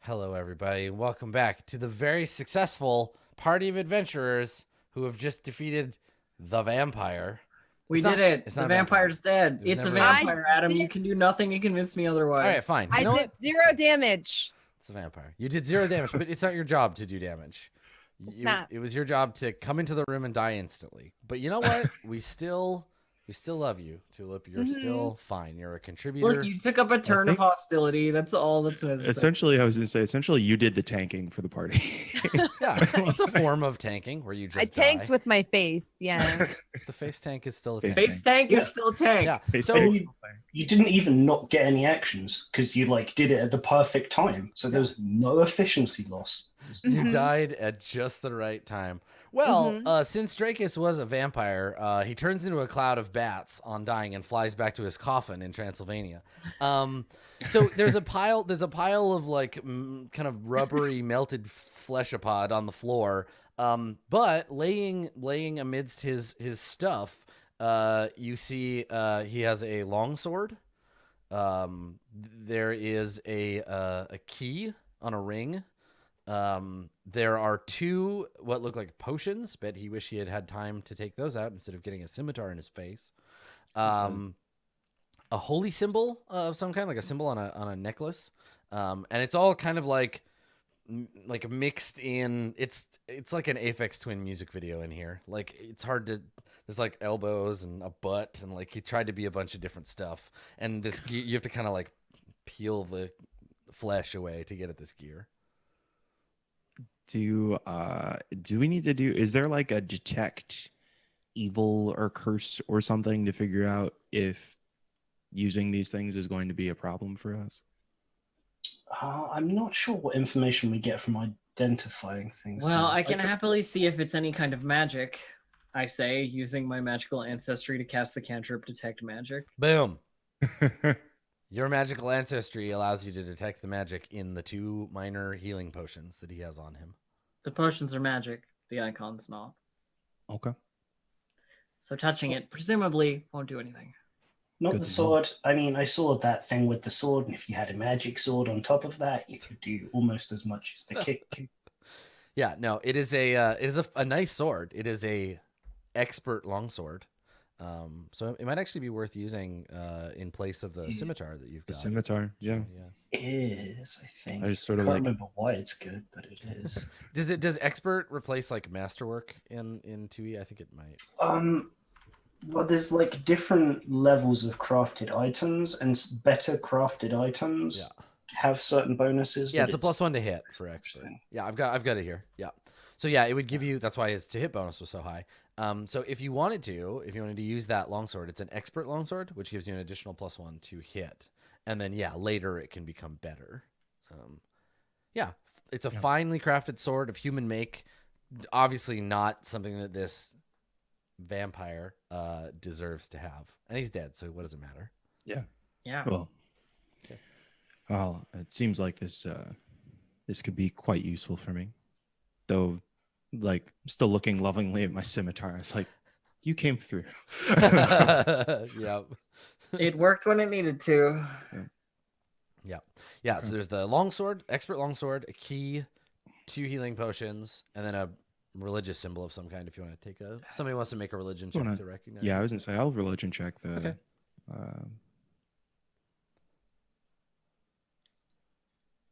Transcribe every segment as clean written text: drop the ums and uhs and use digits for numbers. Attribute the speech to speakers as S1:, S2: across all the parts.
S1: Hello, everybody, and welcome back to the very successful party of adventurers who have just defeated the vampire.
S2: We did it.
S1: It's
S2: The
S1: not a vampire.
S2: vampire's dead.
S1: It was
S2: It's a
S1: never a vampire.
S2: vampire, Adam. You can do nothing to convince me
S1: All right,
S2: otherwise.
S1: fine. You
S3: I
S1: know
S3: did
S1: what?
S3: 0 damage.
S1: It's a vampire. You did 0 damage, but it's not your job to do damage.
S3: It's not.
S1: It was your job to come into the room and die instantly. But you know what? we still love you, Tulip. You're still fine. You're a contributor.
S2: Look, you took up a turn of hostility. That's all that's necessary.
S4: Essentially, I was going to say, essentially, you did the tanking for the party.
S1: Yeah, it's a form of tanking where you just
S3: I tanked
S1: die.
S3: with my face. Yeah.
S1: The face tank is still a
S4: Face
S1: tank.
S2: Face tank is still tank.
S1: Yeah.
S4: So,
S1: So
S5: You didn't even not get any actions because you did it at the perfect time. So there was no efficiency loss.
S1: you
S3: Mhm.
S1: died at just the right time. Well, since Drakus was a vampire, he turns into a cloud of bats on dying and flies back to his coffin in Transylvania. So there's a pile of like kind of rubbery melted fleshapod on the floor. But laying amidst his stuff, you see he has a longsword. There is a key on a ring. There are 2 what look like potions, but he wish he had had time to take those out instead of getting a scimitar in his face. A holy symbol of some kind, like a symbol on a necklace. And it's all kind of like mixed in. It's like an Aphex Twin music video in here. Like it's hard to. There's like elbows and a butt, and like he tried to be a bunch of different stuff. And this you have to kind of like peel the flesh away to get at this gear.
S4: do we need to do? Is there like a detect evil or curse or something to figure out if using these things is going to be a problem for us?
S5: I'm not sure what information we get from identifying things.
S2: Well,
S5: now.
S2: I can happily see if it's any kind of magic. I say, using my magical ancestry to cast the cantrip Detect Magic.
S1: Boom. Your magical ancestry allows you to detect the magic in the 2 minor healing potions that he has on him.
S2: The potions are magic. The icon's not.
S4: Okay.
S2: So touching it presumably won't do anything.
S5: Not
S4: Good
S5: the
S4: to know.
S5: sword. I mean, I saw that thing with the sword, and if you had a magic sword on top of that, you could do almost as much as the kick.
S1: Yeah, no, it is a nice sword. It is a expert longsword. So it might actually be worth using in place of the scimitar that you've
S4: The
S1: got.
S4: scimitar, yeah.
S5: It is, I think.
S4: I just sort of
S5: can't
S4: like-
S5: remember why it's good, but it is.
S1: Does expert replace like masterwork in 2e? I think it might.
S5: Well, there's like different levels of crafted items, and better crafted items have certain bonuses.
S1: Yeah,
S5: but
S1: it's a +1 to hit for expert.
S5: Interesting.
S1: Yeah, I've got it here. Yeah. So yeah, it would give you. That's why his to hit bonus was so high. So if you wanted to use that longsword, it's an expert longsword, which gives you an additional +1 to hit, and then later it can become better. Yeah, it's a finely crafted sword of human make. Obviously, not something that this vampire deserves to have, and he's dead. So what does it matter?
S4: Yeah.
S2: Yeah.
S4: Well, it seems like this could be quite useful for me, though. Like, still looking lovingly at my scimitar. It's like, you came through.
S1: Yeah.
S2: It worked when it needed to.
S1: Yeah. So there's the longsword, expert longsword, a key, 2 healing potions, and then a religious symbol of some kind. If you want to take somebody wants to make a religion check to recognize.
S4: Yeah, I was gonna say I'll religion check the.
S1: Okay.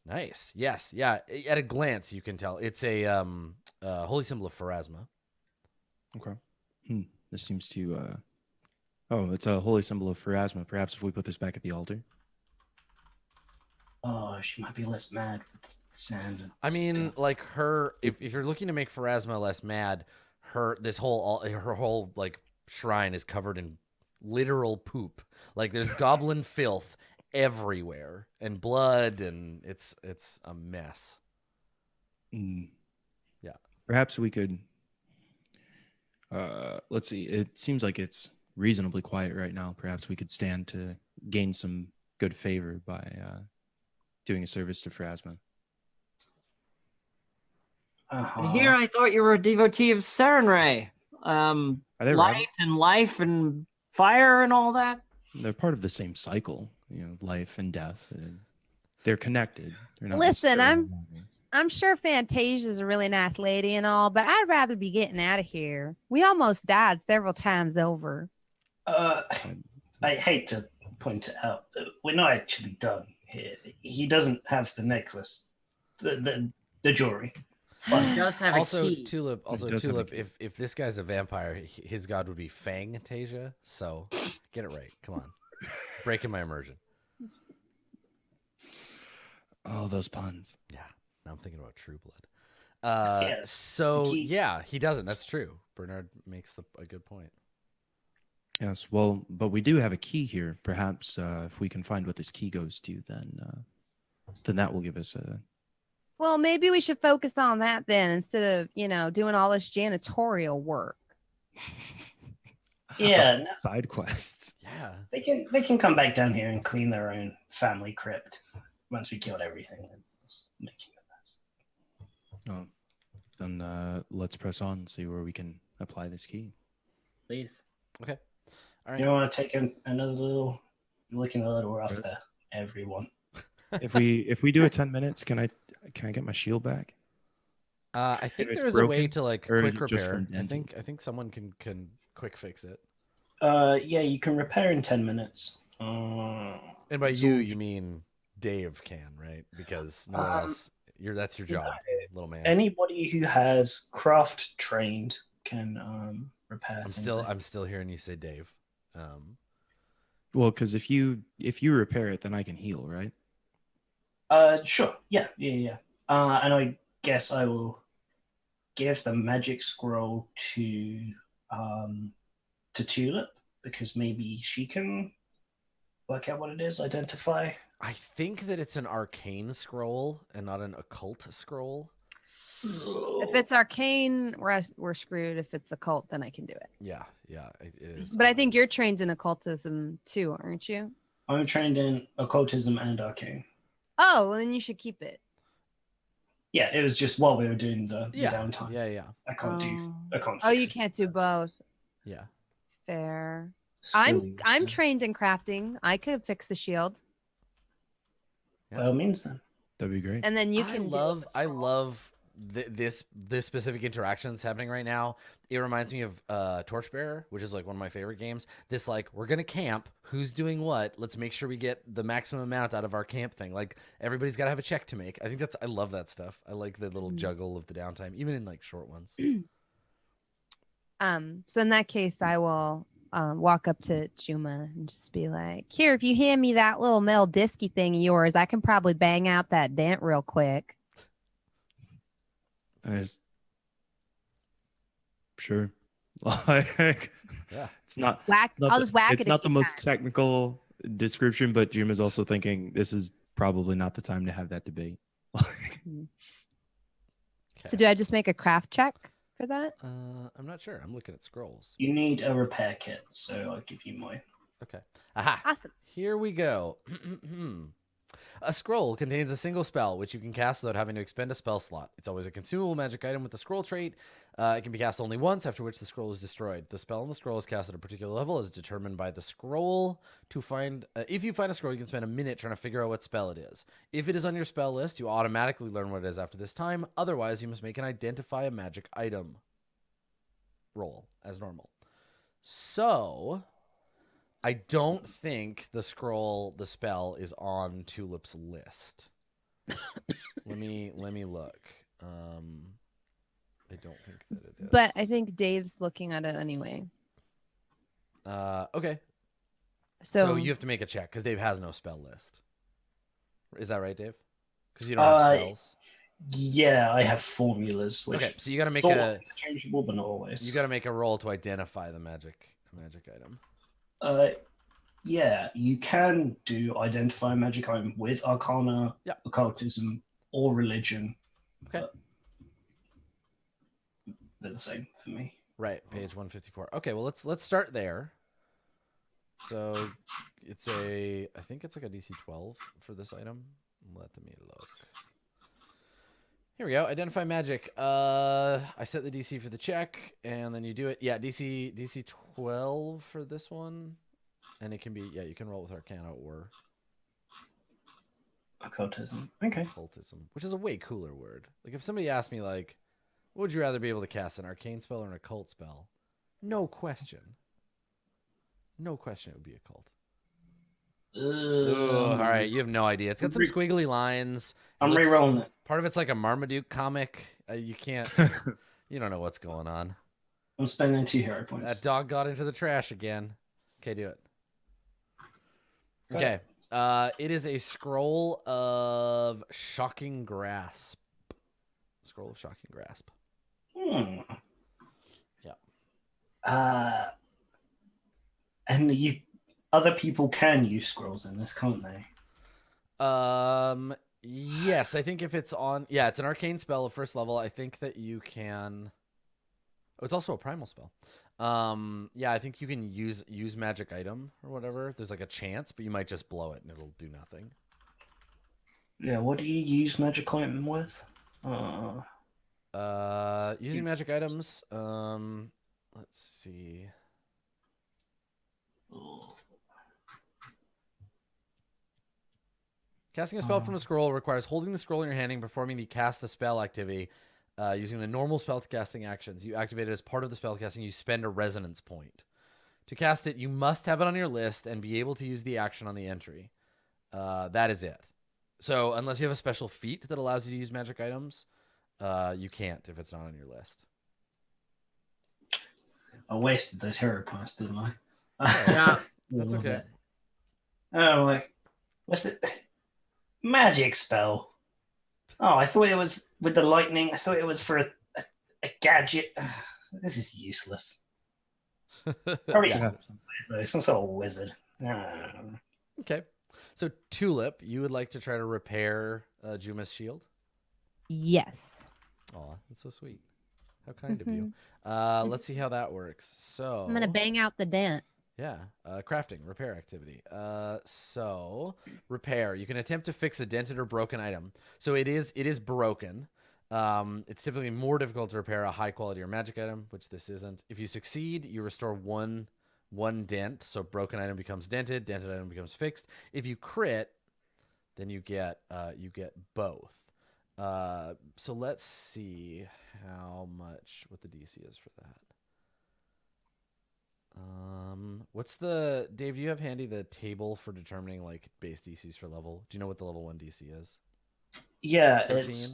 S1: Nice. Yes. Yeah. At a glance, you can tell it's a holy symbol of Pharasma.
S4: Okay. This seems to. Oh, it's a holy symbol of Pharasma. Perhaps if we put this back at the altar.
S5: Oh, she might be less mad with the sand. And
S1: I mean,
S5: stuff.
S1: like her. If you're looking to make Pharasma less mad, her whole like shrine is covered in literal poop. Like there's goblin filth everywhere and blood, and it's a mess. Yeah.
S4: Perhaps we could. Let's see. It seems like it's reasonably quiet right now. Perhaps we could stand to gain some good favor by doing a service to Pharasma.
S2: And here I thought you were a devotee of Serenray.
S4: Are they
S2: Light
S4: ravens?
S2: and life and fire and all that.
S4: They're part of the same cycle, life and death. they're connected. They're not
S3: Listen,
S4: necessarily maggots.
S3: I'm sure Fantasia's a really nice lady and all, but I'd rather be getting out of here. We almost died several times over.
S5: I hate to point it out, but we're not actually done here. He doesn't have the necklace, the jewelry.
S2: He does have
S1: Also,
S2: a key.
S1: Tulip. Also,
S4: does have a
S1: Tulip.
S4: key.
S1: If this guy's a vampire, his god would be Fangtasia. So, get it right. Come on, breaking my immersion.
S4: Oh, those puns.
S1: Yeah, now I'm thinking about True Blood.
S5: Yes,
S1: So yeah, he doesn't. That's true. Bernard makes a good point.
S4: Yes, well, but we do have a key here. Perhaps if we can find what this key goes to, then that will give us a
S3: Well, maybe we should focus on that then instead of, doing all this janitorial work.
S5: Yeah, no,
S4: side quests.
S1: Yeah.
S5: they can come back down here and clean their own family crypt once we killed everything. And just making a mess.
S4: Oh, then let's press on and see where we can apply this key.
S2: Please.
S1: Okay. All right.
S5: You don't want to take another little, looking a little rough
S4: Yes.
S5: there, everyone.
S4: If we do it 10 minutes, can I get my shield back?
S1: I think
S4: it's
S1: there is a way
S4: broken,
S1: to like
S4: or is
S1: quick
S4: it just
S1: repair.
S4: from
S1: I
S4: denting?
S1: think someone can quick fix it.
S5: Yeah, you can repair in 10 minutes.
S1: And by
S5: It's
S1: you,
S5: all-
S1: you mean Dave can, right? Because no one else. That's your job, little man.
S5: Anybody who has craft trained can repair.
S1: I'm
S5: things.
S1: still hearing you say Dave.
S4: Well, because if you repair it, then I can heal, right?
S5: Sure. Yeah. And I guess I will give the magic scroll to Tulip because maybe she can work out what it is, identify.
S1: I think that it's an arcane scroll and not an occult scroll.
S3: If it's arcane, we're screwed. If it's occult, then I can do it.
S1: Yeah, it is.
S3: But I think you're trained in occultism too, aren't you?
S5: I'm trained in occultism and arcane.
S3: Oh, well, then you should keep it.
S5: Yeah, it was just while we were doing the
S1: Yeah,
S5: downtime.
S1: yeah,
S5: I can't do. I can't.
S3: Oh,
S5: fix
S3: you
S5: it.
S3: can't do both.
S1: yeah.
S3: Fair.
S5: Still
S3: I'm
S5: use
S3: trained in crafting. I could fix the shield,
S5: it. By all means, then.
S4: That'd be great.
S3: and then you can.
S1: I love this specific interaction that's happening right now. It reminds me of Torchbearer, which is like one of my favorite games. This like we're gonna camp. Who's doing what? Let's make sure we get the maximum amount out of our camp thing. Like everybody's got to have a check to make. I think I love that stuff. I like the little juggle of the downtime, even in like short ones.
S3: So in that case, I will walk up to Juma and just be like, "Here, if you hand me that little metal disky thing of yours, I can probably bang out that dent real quick."
S4: Sure. Like,
S1: Yeah.
S4: it's not.
S3: Whack!
S4: not
S3: I'll
S4: the-
S3: just whack
S4: it's
S3: it.
S4: not
S3: a
S4: the
S3: few
S4: most
S3: times.
S4: technical description, but Jim is also thinking this is probably not the time to have that debate.
S3: So do I just make a craft check for that?
S1: I'm not sure. I'm looking at scrolls.
S5: You need a repair kit, so I'll give you mine.
S1: Okay. Aha.
S3: Awesome.
S1: Here we go. A scroll contains a single spell, which you can cast without having to expend a spell slot. It's always a consumable magic item with the scroll trait. It can be cast only once, after which the scroll is destroyed. The spell on the scroll is cast at a particular level as determined by the scroll. To find, if you find a scroll, you can spend a minute trying to figure out what spell it is. If it is on your spell list, you automatically learn what it is after this time. Otherwise, you must make an identify a magic item roll as normal. So I don't think the spell is on Tulip's list. let me look. I don't think that it is.
S3: But I think Dave's looking at it anyway.
S1: Okay.
S3: So,
S1: So you have to make a check because Dave has no spell list. Is that right, Dave? Because you don't have spells.
S5: Yeah, I have formulas. Which
S1: Okay, so you got to make
S5: sort
S1: a
S5: of interchangeable, but not always.
S1: you got to make a roll to identify the magic item.
S5: Yeah, you can do identify a magic item with Arcana,
S1: Yeah.
S5: occultism, or religion.
S1: Okay.
S5: but They're the same for me.
S1: Right, page 154. Okay, well let's start there. So I think it's like a DC 12 for this item. Let me look. Here we go. Identify magic. I set the DC for the check, and then you do it. Yeah, DC 12 for this one, and it can be you can roll with Arcana or
S5: Occultism. Okay.
S1: Occultism, which is a way cooler word. Like if somebody asked me like, what would you rather be able to cast, an arcane spell or an occult spell? No question. No question it would be occult. All right, you have no idea. It's got some squiggly lines.
S5: I'm re-rolling it.
S1: Part of it's like a Marmaduke comic. You can't. You don't know what's going on.
S5: I'm spending 2 hero points.
S1: That dog got into the trash again. Okay, do it. Okay. It is a scroll of shocking grasp. Scroll of shocking grasp.
S5: Yeah.
S1: Yeah.
S5: And other people can use scrolls in this, can't they?
S1: Yes, I think if it's on, yeah, it's an arcane spell of first level. I think that you can. Oh, it's also a primal spell. Yeah, I think you can use magic item or whatever. There's like a chance, but you might just blow it and it'll do nothing.
S5: Yeah, what do you use magic item with?
S1: Using magic items. Let's see. Casting a spell from a scroll requires holding the scroll in your hand and performing the cast a spell activity using the normal spellcasting actions. You activate it as part of the spellcasting. You spend a resonance point. To cast it, you must have it on your list and be able to use the action on the entry. That is it. So unless you have a special feat that allows you to use magic items, you can't if it's not on your list.
S5: I wasted those hero points, didn't I?
S2: Yeah.
S1: That's okay.
S5: Oh, like, what's it? Magic spell. Oh, I thought it was with the lightning. I thought it was for a gadget. This is useless. Probably some sort of wizard.
S1: Okay. So Tulip, you would like to try to repair Juma's shield?
S3: Yes.
S1: Aw, that's so sweet. How kind of you. Let's see how that works. So
S3: I'm gonna bang out the dent.
S1: Yeah, crafting, repair activity. So repair. You can attempt to fix a dented or broken item. So it is broken. It's typically more difficult to repair a high quality or magic item, which this isn't. If you succeed, you restore one dent. So broken item becomes dented, dented item becomes fixed. If you crit, then you get both. So let's see what the DC is for that. What's the Dave? Do you have handy the table for determining like base DCs for level? Do you know what the level 1 DC is?
S5: Yeah,
S1: 13?
S5: it's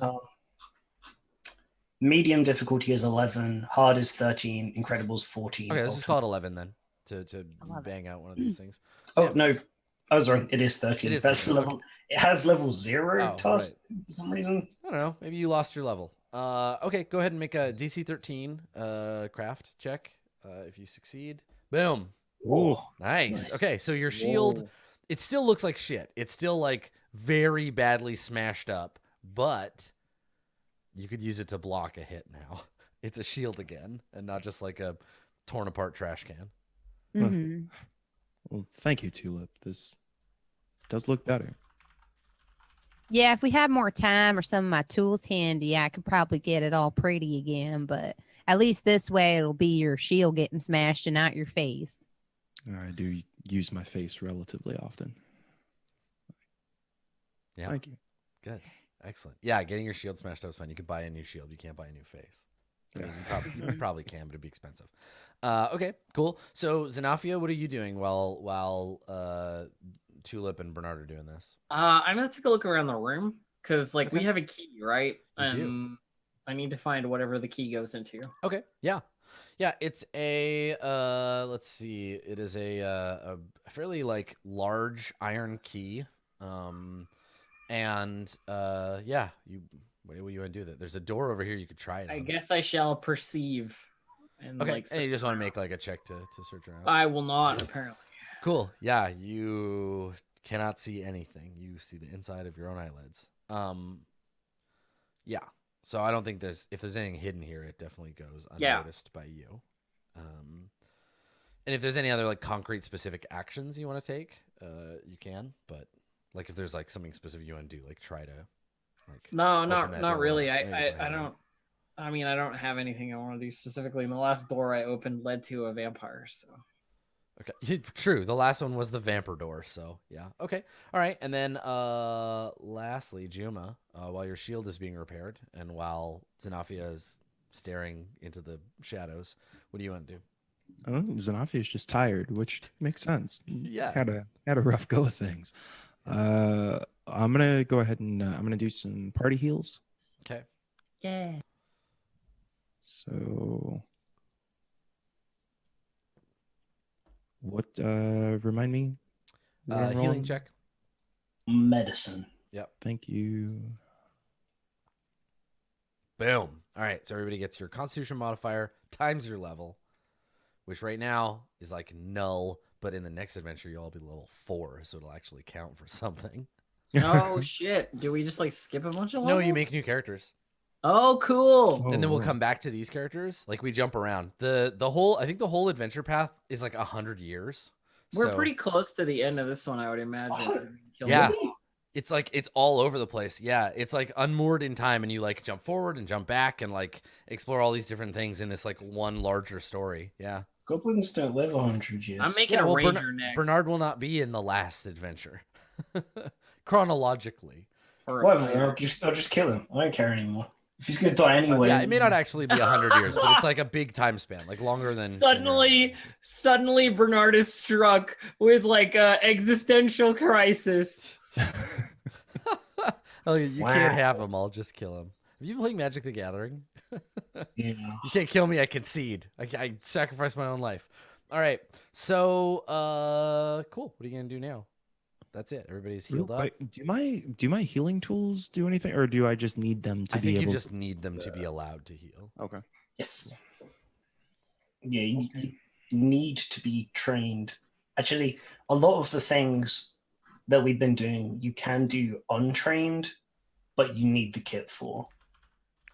S5: medium difficulty is 11, hard is 13, incredibles 14.
S1: Okay, let's just call it 11 then to bang out one of these things.
S5: So no, I was wrong. It is 13.
S1: It is
S5: That's
S1: 13.
S5: the level. It has level 0 task for some reason.
S1: I don't know. Maybe you lost your level. Okay, go ahead and make a DC 13 craft check. If you succeed, boom.
S5: Oh,
S1: Nice. Okay, so your shield, it still looks like shit. It's still like very badly smashed up, but you could use it to block a hit now. It's a shield again, and not just like a torn apart trash can.
S3: Mm-hmm.
S4: Well, thank you, Tulip. This does look better.
S3: Yeah, if we had more time or some of my tools handy, I could probably get it all pretty again. But at least this way, it'll be your shield getting smashed and not your face.
S4: I do use my face relatively often.
S1: Yeah.
S4: Thank you.
S1: Good. Excellent. Yeah, getting your shield smashed up is fine. You could buy a new shield. You can't buy a new face. I mean, you probably can, but it'd be expensive. Okay, cool. So Xenafia, what are you doing while Tulip and Bernard are doing this?
S2: I'm gonna take a look around the room because we
S1: Okay.
S2: have a key, right?
S1: We do.
S2: I need to find whatever the key goes into.
S1: Okay. Yeah. It's a let's see. It is a fairly like large iron key. And yeah, what do you want to do with it? There's a door over here you could try it.
S2: I
S1: on.
S2: guess I shall perceive. And
S1: Okay. And you just want to
S2: search
S1: make like a check to search around.
S2: around. I will not apparently.
S1: Cool. Yeah, you cannot see anything. You see the inside of your own eyelids. Yeah. So I don't think if there's anything hidden here, it definitely goes unnoticed by you. And if there's any other like concrete specific actions you want to take, you can. But like if there's like something specific you want to do, like try to like
S2: No,
S1: open that
S2: not
S1: door.
S2: really.
S1: Maybe
S2: I
S1: something
S2: don't. I mean, I don't have anything I want to do specifically. And the last door I opened led to a vampire. So
S1: Okay, true. The last one was the Vampire Door, so yeah. Okay, all right. And then lastly, Juma, while your shield is being repaired and while Xenofia is staring into the shadows, what do you want to do?
S4: Oh, Xenofia is just tired, which makes sense.
S1: Yeah.
S4: Had a rough go of things. I'm gonna go ahead and I'm gonna do some party heals.
S1: Okay.
S3: Yeah.
S4: So, what? Remind me. what I'm
S1: Healing
S4: rolling?
S1: check.
S5: Medicine.
S4: Thank you.
S1: Boom. All right, so everybody gets your Constitution modifier times your level, which right now is like null, but in the next adventure you'll all be level 4, so it'll actually count for something.
S2: Oh shit! Do we just like skip a bunch of levels?
S1: No, you make new characters.
S2: Oh, cool.
S1: And then we'll
S4: Oh.
S1: come back to these characters. Like we jump around. The whole I think the whole adventure path is like 100 years.
S2: We're
S1: So,
S2: pretty close to the end of this one, I would imagine.
S1: Yeah. It's like it's all over the place. Yeah, it's like unmoored in time, and you like jump forward and jump back and like explore all these different things in this like one larger story. Yeah.
S5: Goblins don't live 100 years.
S2: I'm making
S1: Yeah,
S2: a
S1: well,
S2: ranger next.
S1: Bernard will not be in the last adventure. Chronologically.
S2: Or-
S5: Whatever, I'll just kill him. I don't care anymore. If he's gonna die anyway.
S1: Yeah, it may not actually be 100 years, but it's like a big time span, like longer than
S2: Suddenly Bernard is struck with like a existential crisis.
S1: Oh, you
S5: Wow.
S1: can't have him. I'll just kill him. Have you been playing Magic the Gathering?
S5: Yeah.
S1: You can't kill me. I concede. I sacrifice my own life. All right. So, cool. What are you gonna do now? That's it. Everybody's healed up.
S4: Wait, do my healing tools do anything, or do I just need them to
S1: I
S4: be
S1: think you
S4: able?
S1: just need them to be allowed to heal.
S4: Okay.
S5: Yes. Yeah, you need to be trained. Actually, a lot of the things that we've been doing, you can do untrained, but you need the kit for.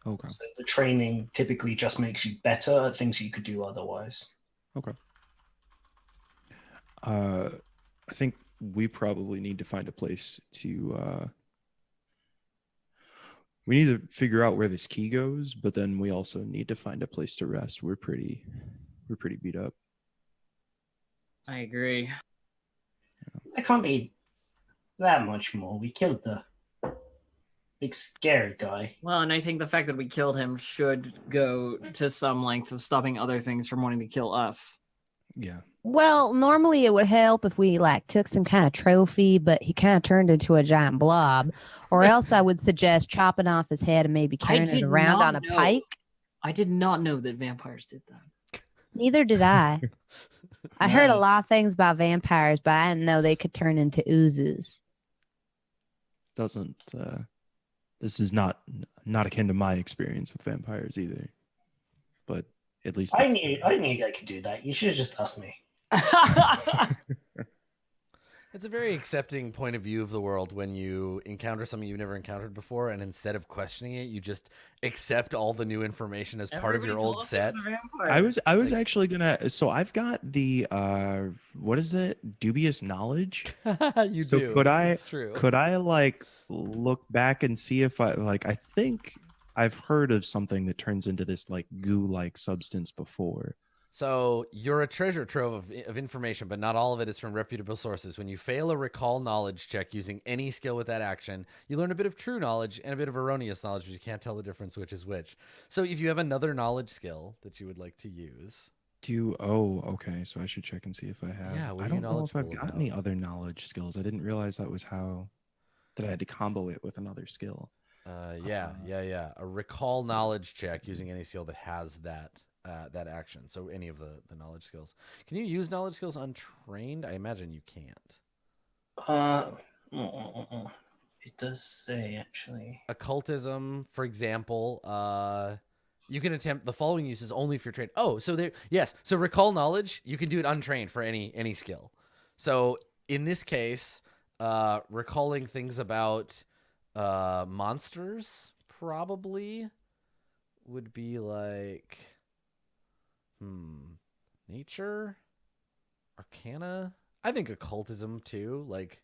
S4: Okay.
S5: So the training typically just makes you better at things you could do otherwise.
S4: Okay. I think we probably need to find a place to. We need to figure out where this key goes, but then we also need to find a place to rest. We're pretty beat up.
S2: I agree.
S5: There can't be that much more. We killed the big scary guy.
S2: Well, and I think the fact that we killed him should go to some length of stopping other things from wanting to kill us.
S4: Yeah.
S3: Well, normally it would help if we like took some kind of trophy, but he kind of turned into a giant blob. Or else I would suggest chopping off his head and maybe carrying it
S2: did
S3: around
S2: not
S3: on a
S2: know.
S3: pike.
S2: I did not know that vampires did that.
S3: Neither did I. I heard a
S5: Right.
S3: lot of things about vampires, but I didn't know they could turn into oozes.
S4: Doesn't. This is not akin to my experience with vampires either. But at least
S5: I
S4: it's-
S5: knew I could do that. You should have just asked me.
S1: It's a very accepting point of view of the world when you encounter something you've never encountered before, and instead of questioning it, you just accept all the new information as part of your
S2: Everybody
S1: old
S2: told us
S1: set.
S2: it was a vampire.
S4: I was
S1: Like-
S4: actually gonna. So I've got the what is it? Dubious knowledge.
S1: You
S4: So
S1: do.
S4: could I-
S1: It's true.
S4: Could I like look back and see if I think I've heard of something that turns into this like goo-like substance before.
S1: So you're a treasure trove of information, but not all of it is from reputable sources. When you fail a recall knowledge check using any skill with that action, you learn a bit of true knowledge and a bit of erroneous knowledge, but you can't tell the difference which is which. So if you have another knowledge skill that you would like to use,
S4: Okay, so I should check and see if I have.
S1: Yeah, what
S4: I
S1: are you
S4: don't know if I've
S1: knowledgeable
S4: got any other knowledge skills. I didn't realize that was how that I had to combo it with another skill.
S1: yeah. A recall knowledge check using any skill that has that action. So any of the knowledge skills. Can you use knowledge skills untrained? I imagine you can't.
S5: It does say actually.
S1: Occultism, for example, you can attempt the following uses only if you're trained. Oh, so there, yes. So recall knowledge, you can do it untrained for any skill. So in this case, recalling things about monsters probably would be like, nature, arcana. I think occultism too, like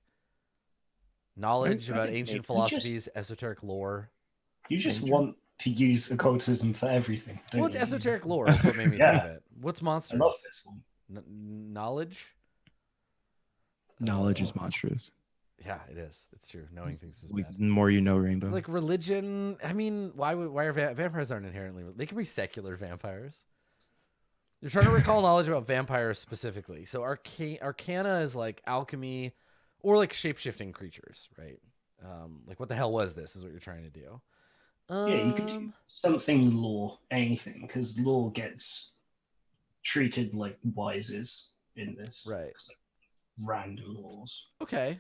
S1: knowledge
S4: I
S1: about
S4: think
S1: ancient
S5: you just-
S1: philosophies, esoteric lore.
S5: You just
S4: Danger?
S5: want to use occultism for everything. Don't
S1: Well, it's
S5: you?
S1: esoteric lore is what made me
S5: Yeah.
S1: think of it. What's
S5: I
S1: monsters?
S5: love this one.
S1: Knowledge.
S4: Knowledge is monstrous.
S1: Yeah, it is. It's true. Knowing things is
S4: The
S1: bad.
S4: more you know, Rainbow.
S1: Like religion. I mean, why are vampires aren't inherently? They can be secular vampires. You're trying to recall knowledge about vampires specifically. So arcana is like alchemy, or like shape-shifting creatures, right? Like what the hell was this? Is what you're trying to do.
S5: Yeah, you could do something law, anything, because law gets treated like wises in this.
S1: Right.
S5: Random laws.
S1: Okay.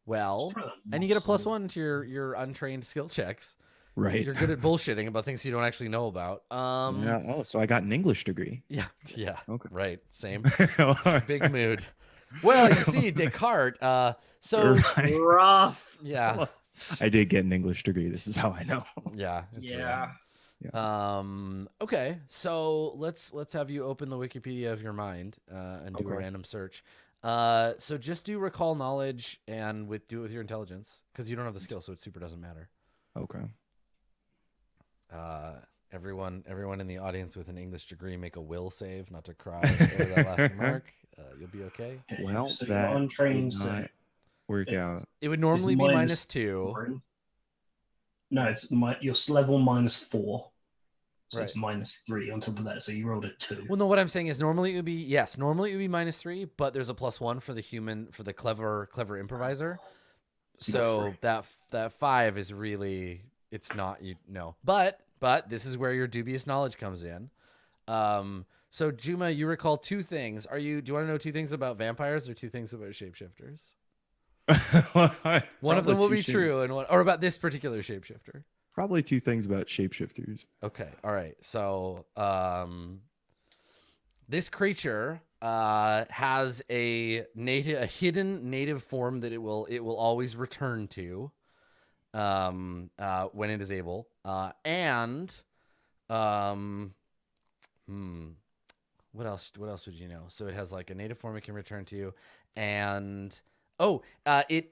S1: Well, and you get a +1 to your untrained skill checks.
S4: Right.
S1: You're good at bullshitting about things you don't actually know about.
S4: Yeah. Oh, so I got an English degree.
S1: Yeah.
S4: Okay.
S1: Right. Same. Big mood. Well, you see, Descartes. So
S4: Right.
S2: Rough.
S1: yeah.
S4: I did get an English degree. This is how I know.
S1: Yeah. It's
S2: Yeah.
S1: weird. Okay. So let's have you open the Wikipedia of your mind and do a random search. So just do recall knowledge and do it with your intelligence because you don't have the skill, so it super doesn't matter.
S4: Okay.
S1: Everyone in the audience with an English degree, make a will save not to cry over that last mark. You'll be okay.
S4: Well,
S5: so
S4: that
S5: you're untrained,
S4: did
S5: so
S4: not work out.
S1: It would normally be -2.
S5: -4. No, it's your level -4. So it's -3 on top of that. So you rolled a 2.
S1: Well, no, what I'm saying is normally it would be -3, but there's a +1 for the clever improviser. So that 5 is really, it's not, but this is where your dubious knowledge comes in. So Juma, you recall 2 things. Do you want to know 2 things about vampires or 2 things about shapeshifters? One of them will be true, or about this particular shapeshifter.
S4: Probably 2 things about shapeshifters.
S1: Okay, all right. So this creature has a hidden native form that it will always return to when it is able. What else would you know? So it has like a native form it can return to, and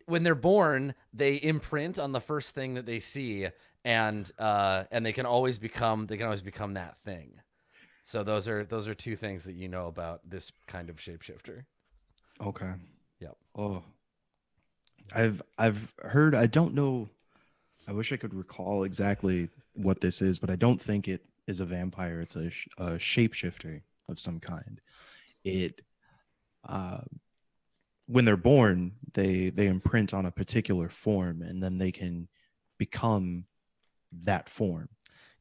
S1: when they're born, they imprint on the first thing that they see, and they can always become that thing. So those are 2 things that you know about this kind of shapeshifter.
S4: Okay.
S1: Yep.
S4: Oh, I've heard. I don't know. I wish I could recall exactly what this is, but I don't think it is a vampire. It's a shapeshifter of some kind. It, when they're born, they imprint on a particular form, and then they can become that form.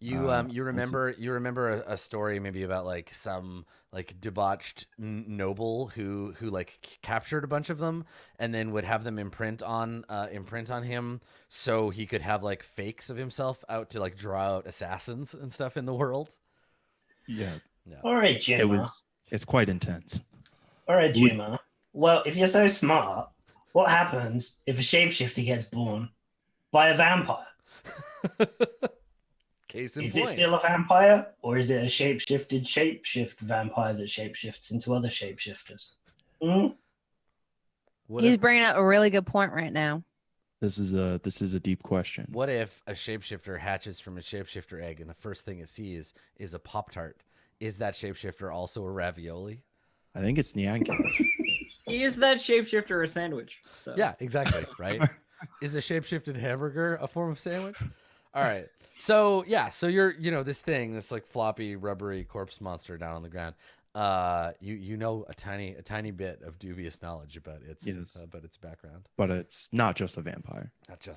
S1: You remember a story maybe about like some like debauched noble who like captured a bunch of them and then would have them imprint on him so he could have like fakes of himself out to like draw out assassins and stuff in the world.
S4: Yeah.
S5: All right, Juma.
S4: It's quite intense.
S5: All right, Juma. Well, if you're so smart, what happens if a shapeshifter gets born by a vampire?
S1: Case in
S5: is
S1: point.
S5: It still a vampire, or is it a shapeshift vampire that shapeshifts into other shapeshifters?
S3: He's bringing up a really good point right now.
S4: This is a deep question.
S1: What if a shapeshifter hatches from a shapeshifter egg and the first thing it sees is a Pop-Tart? Is that shapeshifter also a ravioli?
S4: I think it's Nyanko.
S2: Is that shapeshifter a sandwich? So.
S1: Yeah, exactly. Right. Is a shapeshifted hamburger a form of sandwich? All right. So you're, this like floppy, rubbery corpse monster down on the ground. You know a tiny bit of dubious knowledge about its background.
S4: But it's not just a vampire.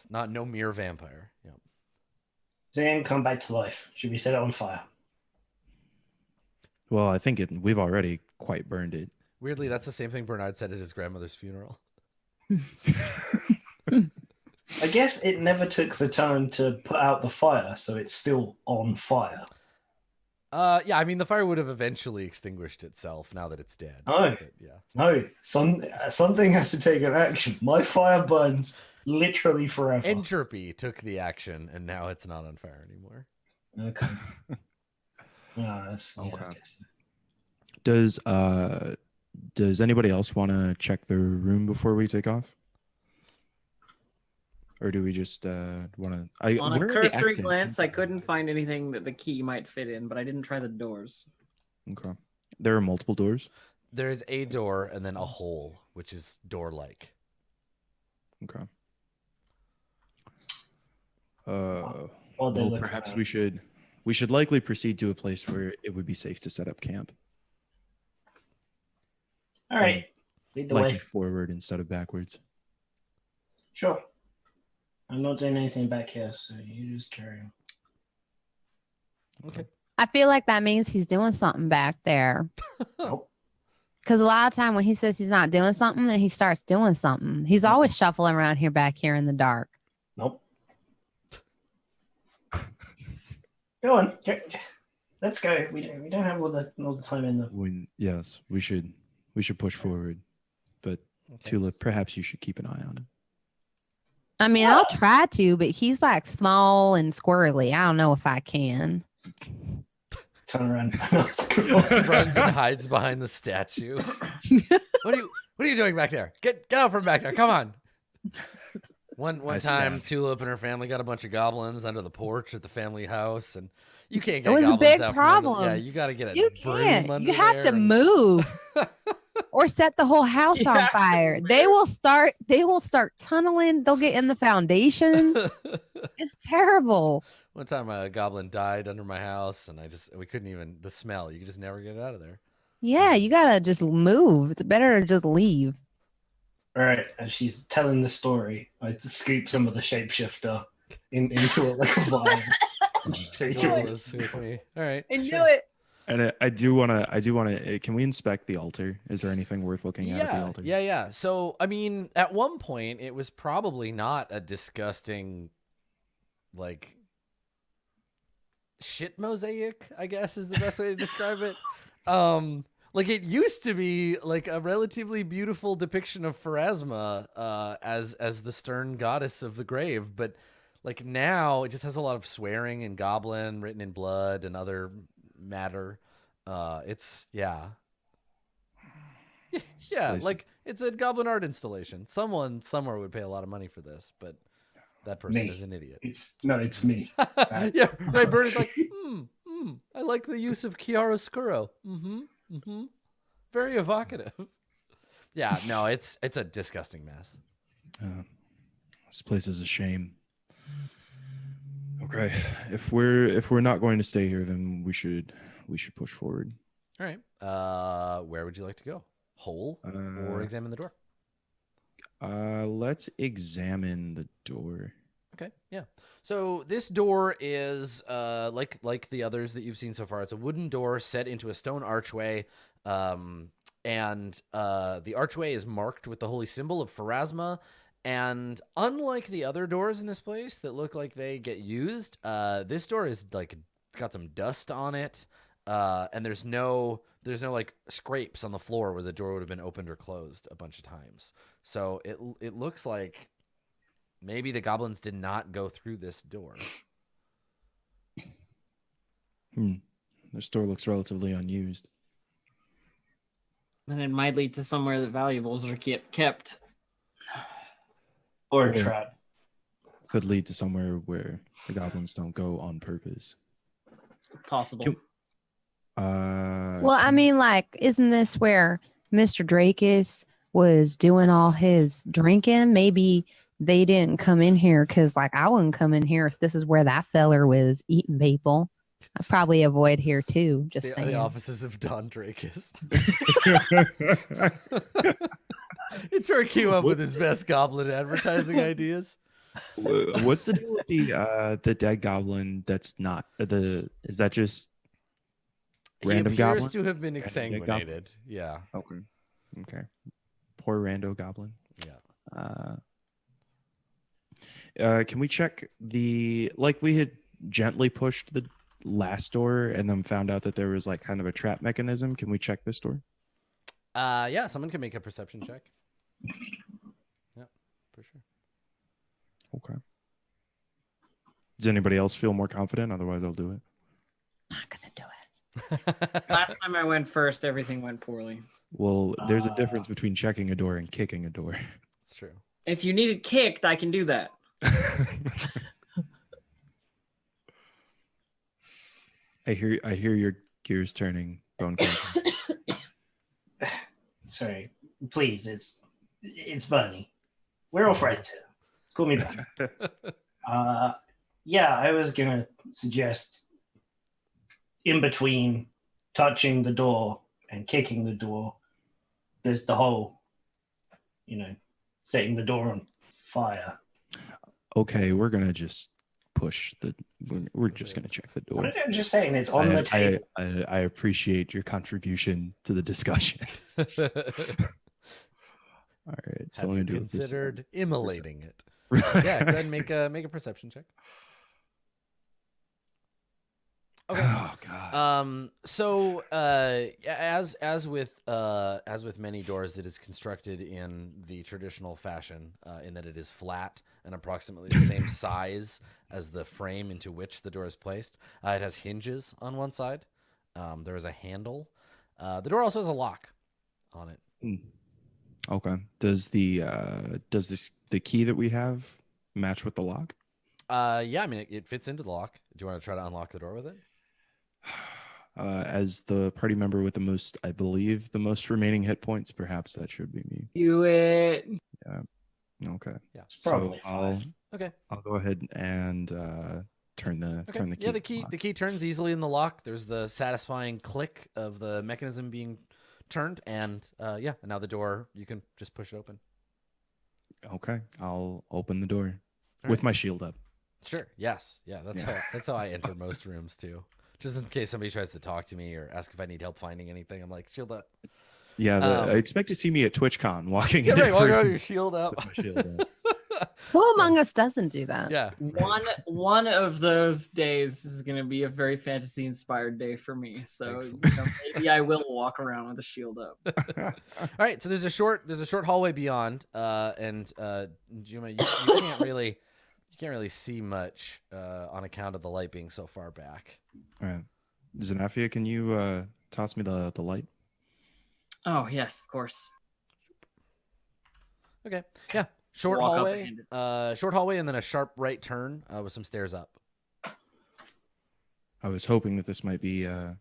S1: No mere vampire. Yeah.
S5: Zan, come back to life. Should we set it on fire?
S4: Well, I think we've already quite burned it.
S1: Weirdly, that's the same thing Bernard said at his grandmother's funeral.
S5: I guess it never took the time to put out the fire, so it's still on fire.
S1: Yeah, I mean, the fire would have eventually extinguished itself now that it's dead.
S5: Oh,
S1: but, yeah.
S5: No, something has to take an action. My fire burns literally forever.
S1: Entropy took the action, and now it's not on fire anymore.
S5: Okay. Okay.
S4: Does anybody else want to check the room before we take off? Or do we just want to?
S2: On a cursory glance, I couldn't find anything that the key might fit in, but I didn't try the doors.
S4: Okay. There are multiple doors.
S1: There is a door and then a hole, which is door-like.
S4: Okay.
S5: While they
S4: Well,
S5: look
S4: perhaps
S5: around.
S4: we should likely proceed to a place where it would be safe to set up camp.
S5: All right. Lead the
S4: Likely
S5: way.
S4: forward instead of backwards.
S5: Sure. I'm not doing anything back here, so you just carry on.
S1: Okay.
S3: I feel like that means he's doing something back there.
S5: Nope.
S3: Because a lot of time when he says he's not doing something, then he starts doing something. He's always shuffling around here back here in the dark.
S5: Nope. Go on. Let's go. We don't have all the time in the.
S4: Yes, we should push forward. But
S1: Okay.
S4: Tulip, perhaps you should keep an eye on him.
S3: I mean, I'll try to, but he's like small and squirrely. I don't know if I can.
S5: Turn around.
S1: Runs and hides behind the statue. What are you doing back there? Get out from back there. Come on. One
S4: I
S1: time,
S4: stabbed.
S1: Tulip and her family got a bunch of goblins under the porch at the family house, and you can't get
S3: It was a
S1: goblins
S3: big
S1: out from under-
S3: problem.
S1: Yeah, you got to get a
S3: You
S1: broom
S3: can't.
S1: under
S3: You have
S1: there
S3: to
S1: and-
S3: move or set the whole house
S2: You
S3: on
S2: have to
S3: fire.
S2: move.
S3: They will start tunneling. They'll get in the foundations. It's terrible.
S1: One time, a goblin died under my house, and we couldn't even the smell. You could just never get it out of there.
S3: Yeah, you gotta just move. It's better to just leave.
S5: All right. As she's telling the story, I just scoop some of the shapeshifter into like a vial. Take
S1: Joel
S5: it.
S1: is with me. All right.
S3: I
S1: sure.
S3: it.
S4: And I do want to. Can we inspect the altar? Is there anything worth looking at the altar?
S1: Yeah. So, I mean, at one point, it was probably not a disgusting, like, shit mosaic, I guess is the best way to describe it. Like, it used to be like a relatively beautiful depiction of Pharasma as the stern goddess of the grave, but like now it just has a lot of swearing and goblin written in blood and other matter. It's yeah,
S4: Place-
S1: like it's a goblin art installation. Someone somewhere would pay a lot of money for this, but that person
S5: Me.
S1: is an idiot.
S5: It's me.
S1: Yeah, right. Bird is like, I like the use of chiaroscuro. Very evocative. Yeah, no, it's a disgusting mess.
S4: This place is a shame. Okay, if we're not going to stay here, then we should push forward.
S1: All right. Where would you like to go? Hole or examine the door?
S4: Let's examine the door.
S1: Okay, yeah. So this door is like the others that you've seen so far. It's a wooden door set into a stone archway, and the archway is marked with the holy symbol of Pharasma. And unlike the other doors in this place that look like they get used, this door is like got some dust on it, and there's no like scrapes on the floor where the door would have been opened or closed a bunch of times. So it looks like maybe the goblins did not go through this door.
S4: This door looks relatively unused.
S2: And it might lead to somewhere that valuables are kept.
S5: Or a trap.
S4: Could lead to somewhere where the goblins don't go on purpose.
S2: Possible.
S4: Can-
S3: Well, I mean, like, isn't this where Mr. Drakus was doing all his drinking? Maybe they didn't come in here because, like, I wouldn't come in here if this is where that feller was eating people. I'd probably avoid here too. Just saying.
S1: The offices of Don Drakus. It's where he came up with his best goblin advertising ideas.
S4: What's the deal with the dead goblin? That's not is that just random
S1: He appears
S4: goblin?
S1: to have been
S4: Random dead goblin?
S1: exsanguinated. Yeah.
S4: Okay. Poor rando goblin.
S1: Yeah.
S4: Can we check like we had gently pushed the last door and then found out that there was like kind of a trap mechanism? Can we check this door?
S1: Yeah, someone can make a perception check. Yeah, for sure.
S4: Okay. Does anybody else feel more confident? Otherwise, I'll do it.
S3: Not gonna do it.
S2: Last time I went first, everything went poorly.
S4: Well, there's a difference between checking a door and kicking a door.
S1: It's true.
S2: If you need it kicked, I can do that.
S4: I hear your gears turning, Bone Cruncher.
S5: Sorry. Please, it's Bernie. We're all friends here. Call me Bernie. Yeah, I was gonna suggest in between touching the door and kicking the door, there's the whole, setting the door on fire.
S4: Okay, we're gonna just push the. We're just gonna check the door.
S5: I'm just saying it's on the table.
S4: I appreciate your contribution to the discussion. All right, so
S1: Have
S4: let me
S1: you
S4: do
S1: considered immolating it?
S4: this.
S1: Yeah, go ahead and make a perception check. Okay.
S4: Oh god.
S1: So as with many doors, it is constructed in the traditional fashion, in that it is flat and approximately the same size as the frame into which the door is placed. It has hinges on one side. There is a handle. The door also has a lock on it.
S4: Okay. Does the key that we have match with the lock?
S1: Yeah, I mean it fits into the lock. Do you want to try to unlock the door with it?
S4: As the party member with the most, I believe, the most remaining hit points, perhaps that should be me.
S2: Do it.
S4: Yeah. Okay.
S1: Yeah.
S5: Probably
S4: so
S1: Okay.
S4: I'll go ahead and turn the key.
S1: Yeah, the key turns easily in the lock. There's the satisfying click of the mechanism being turned, and now the door, you can just push it open.
S4: Okay. I'll open the door
S1: All
S4: with
S1: right.
S4: my shield up.
S1: Sure. Yes. Yeah. That's how I enter most rooms too. Just in case somebody tries to talk to me or ask if I need help finding anything, I'm like, shield up.
S4: Yeah, I expect to see me at TwitchCon walking in.
S1: Right, walk around with your shield up.
S4: With my shield up.
S3: Who among us doesn't do that?
S1: Yeah.
S2: One of those days is going to be a very fantasy inspired day for me. So maybe I will walk around with a shield up.
S1: All right. So there's a short hallway beyond, and Juma, you can't really see much on account of the light being so far back.
S4: All right. Xanaphia, can you toss me the light?
S2: Oh, yes, of course.
S1: Okay. Yeah. Short
S2: Walk up
S1: hallway.
S2: and hand
S1: Short hallway, and then a sharp right turn with some stairs up.
S4: I was hoping that this might be a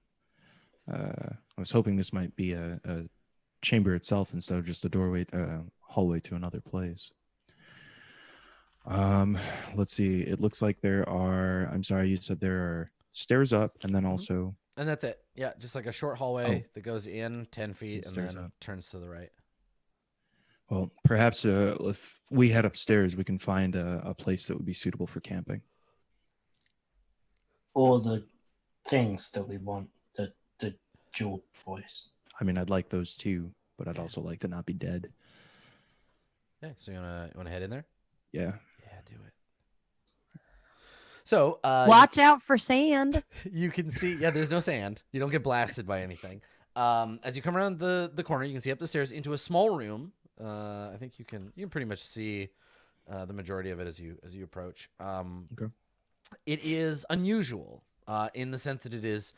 S4: chamber itself instead of just a doorway, hallway to another place. Let's see. It looks like there are. I'm sorry, you said there are stairs up, and then also.
S1: And that's it. Yeah, just like a short hallway that goes in 10 feet and then
S4: up.
S1: turns to the right.
S4: Well, perhaps if we head upstairs, we can find a place that would be suitable for camping.
S5: Or the things that we want, the jewel boys.
S4: I mean, I'd like those too, but I'd also like to not be dead.
S1: Yeah. So you wanna head in there?
S4: Yeah.
S1: Yeah, do it. So
S3: Watch out for sand.
S1: you can see. Yeah, there's no sand. You don't get blasted by anything. As you come around the corner, you can see up the stairs into a small room. I think you can pretty much see the majority of it as you approach.
S4: Okay.
S1: It is unusual in the sense that it is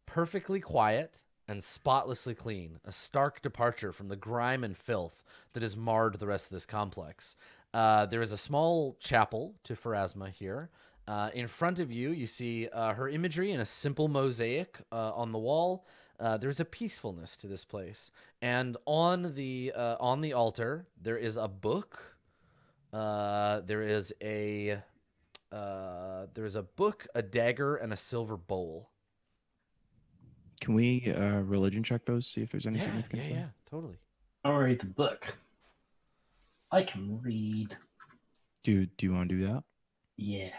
S1: perfectly quiet and spotlessly clean, a stark departure from the grime and filth that has marred the rest of this complex. There is a small chapel to Pharasma here. In front of you, you see her imagery in a simple mosaic on the wall. There's a peacefulness to this place, and on the altar there is a book. There is a book, a dagger, and a silver bowl.
S4: Can we religion check those? See if there's any significance.
S1: Yeah, totally.
S5: I'll read the book. I can read.
S4: Do you want to do that?
S5: Yeah.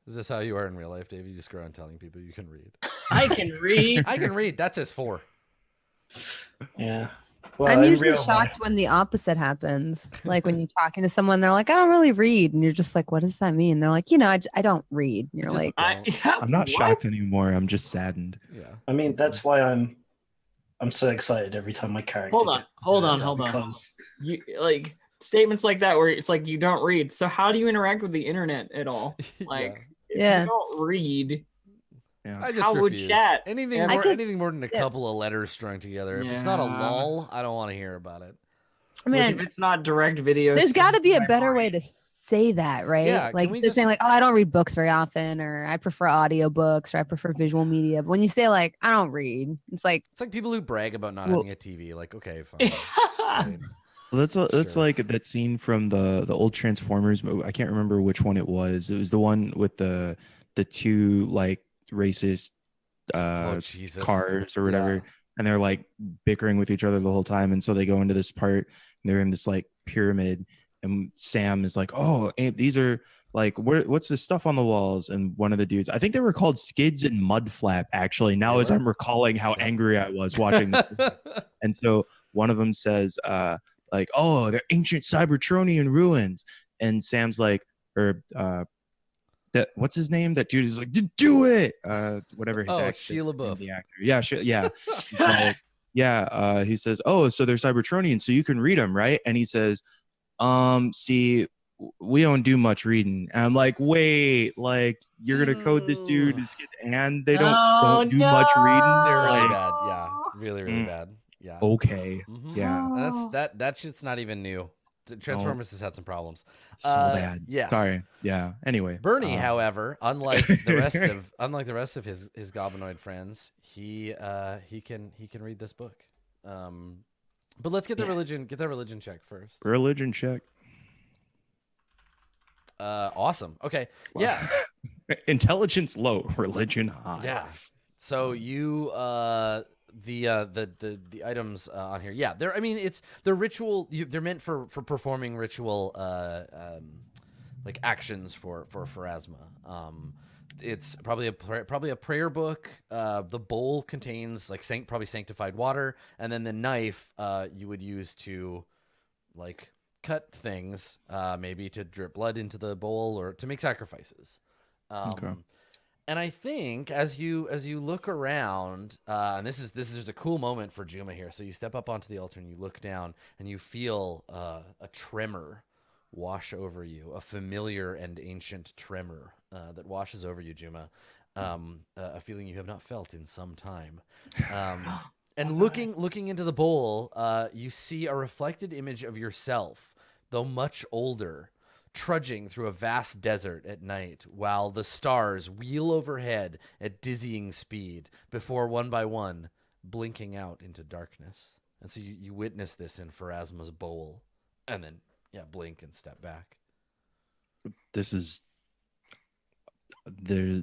S1: Is this how you are in real life, Dave? You just go around telling people you can read.
S2: I can read.
S1: I can read. That says 4.
S5: Yeah. Well,
S3: I'm
S5: in
S3: usually
S5: real
S3: shocked
S5: life-
S3: when the opposite happens. Like when you're talking to someone, they're like, I don't really read. And you're just like, what does that mean? They're like, I don't read. And you're
S1: Just
S3: like,
S1: don't.
S4: I'm not
S2: What?
S4: shocked anymore. I'm just saddened.
S1: Yeah.
S5: I mean, that's why I'm so excited every time my character.
S2: Hold on.
S5: Because
S2: You like statements like that where it's like you don't read. So how do you interact with the internet at all? Like, if
S3: Yeah.
S2: you don't read.
S4: Yeah.
S1: I just
S2: How would
S1: refuse.
S2: chat
S1: Anything
S2: ever-
S1: more,
S3: I could-
S1: anything more than a
S3: yeah.
S1: couple of letters strung together. If it's not a
S2: Yeah.
S1: lol, I don't want to hear about it.
S3: I
S2: Like,
S3: mean,
S2: if it's not direct videos.
S3: there's got to be a better way to say that, right?
S1: Yeah, can
S3: Like
S1: we
S3: just saying
S1: just-
S3: like, oh, I don't read books very often, or I prefer audiobooks, or I prefer visual media. But when you say like, I don't read, it's like,
S1: It's like people who brag about not
S3: Well-
S1: having a TV. Like, okay, fine. Right.
S4: Well, that's
S1: Sure.
S4: like that scene from the old Transformers movie. I can't remember which one it was. It was the one with the two like racist
S1: Oh, Jesus.
S4: cars or
S1: Yeah.
S4: whatever, and they're like bickering with each other the whole time. And so they go into this part, and they're in this like pyramid, and Sam is like, "Oh, these are like what's the stuff on the walls?" And one of the dudes, I think they were called Skids and Mudflap. Actually, now as I'm recalling how angry I was watching, and so one of them says, like, "Oh, they're ancient Cybertronian ruins," and Sam's like, or that what's his name? That dude is like, "Do it!" Whatever his
S1: Sheila Buff.
S4: the actor. Yeah, yeah. He's like, yeah. He says, "Oh, so they're Cybertronian, so you can read them, right?" And he says, see, we don't do much reading." And I'm like, wait, like you're gonna code this dude and they don't do much reading?
S1: They're really
S4: Like,
S1: bad. Yeah, really, really bad. Yeah.
S4: okay,
S1: Mhm.
S4: yeah,
S1: And that shit's not even new. Transformers has had some problems.
S4: so bad.
S1: Yes.
S4: Sorry. Yeah. Anyway,
S1: Bernie, however, unlike the rest of his goblinoid friends, he can read this book. But let's get the religion check first.
S4: religion check.
S1: Awesome. Okay. Yeah.
S4: Intelligence low, religion high.
S1: Yeah. So you the items on here. Yeah, they're. I mean, they're ritual. They're meant for performing ritual like actions for Pharasma. It's probably a prayer book. The bowl contains like probably sanctified water, and then the knife you would use to like cut things, maybe to drip blood into the bowl or to make sacrifices.
S4: Okay.
S1: And I think as you look around, and this is there's a cool moment for Juma here. So you step up onto the altar and you look down and you feel a tremor wash over you, a familiar and ancient tremor that washes over you, Juma. A feeling you have not felt in some time. And looking into the bowl, you see a reflected image of yourself, though much older, trudging through a vast desert at night while the stars wheel overhead at dizzying speed before one by one blinking out into darkness. And so you witness this in Pharasma's bowl and then blink and step back.
S4: This is there.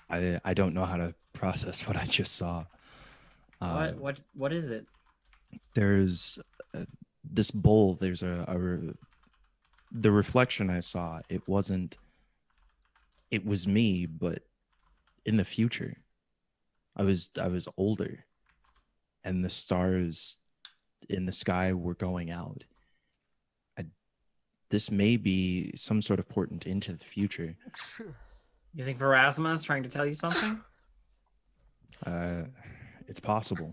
S4: I don't know how to process what I just saw.
S2: What is it?
S4: There's this bowl. There's the reflection I saw. It was me, but in the future. I was older, and the stars in the sky were going out. This may be some sort of portent into the future.
S2: You think Pharasma is trying to tell you something?
S4: It's possible.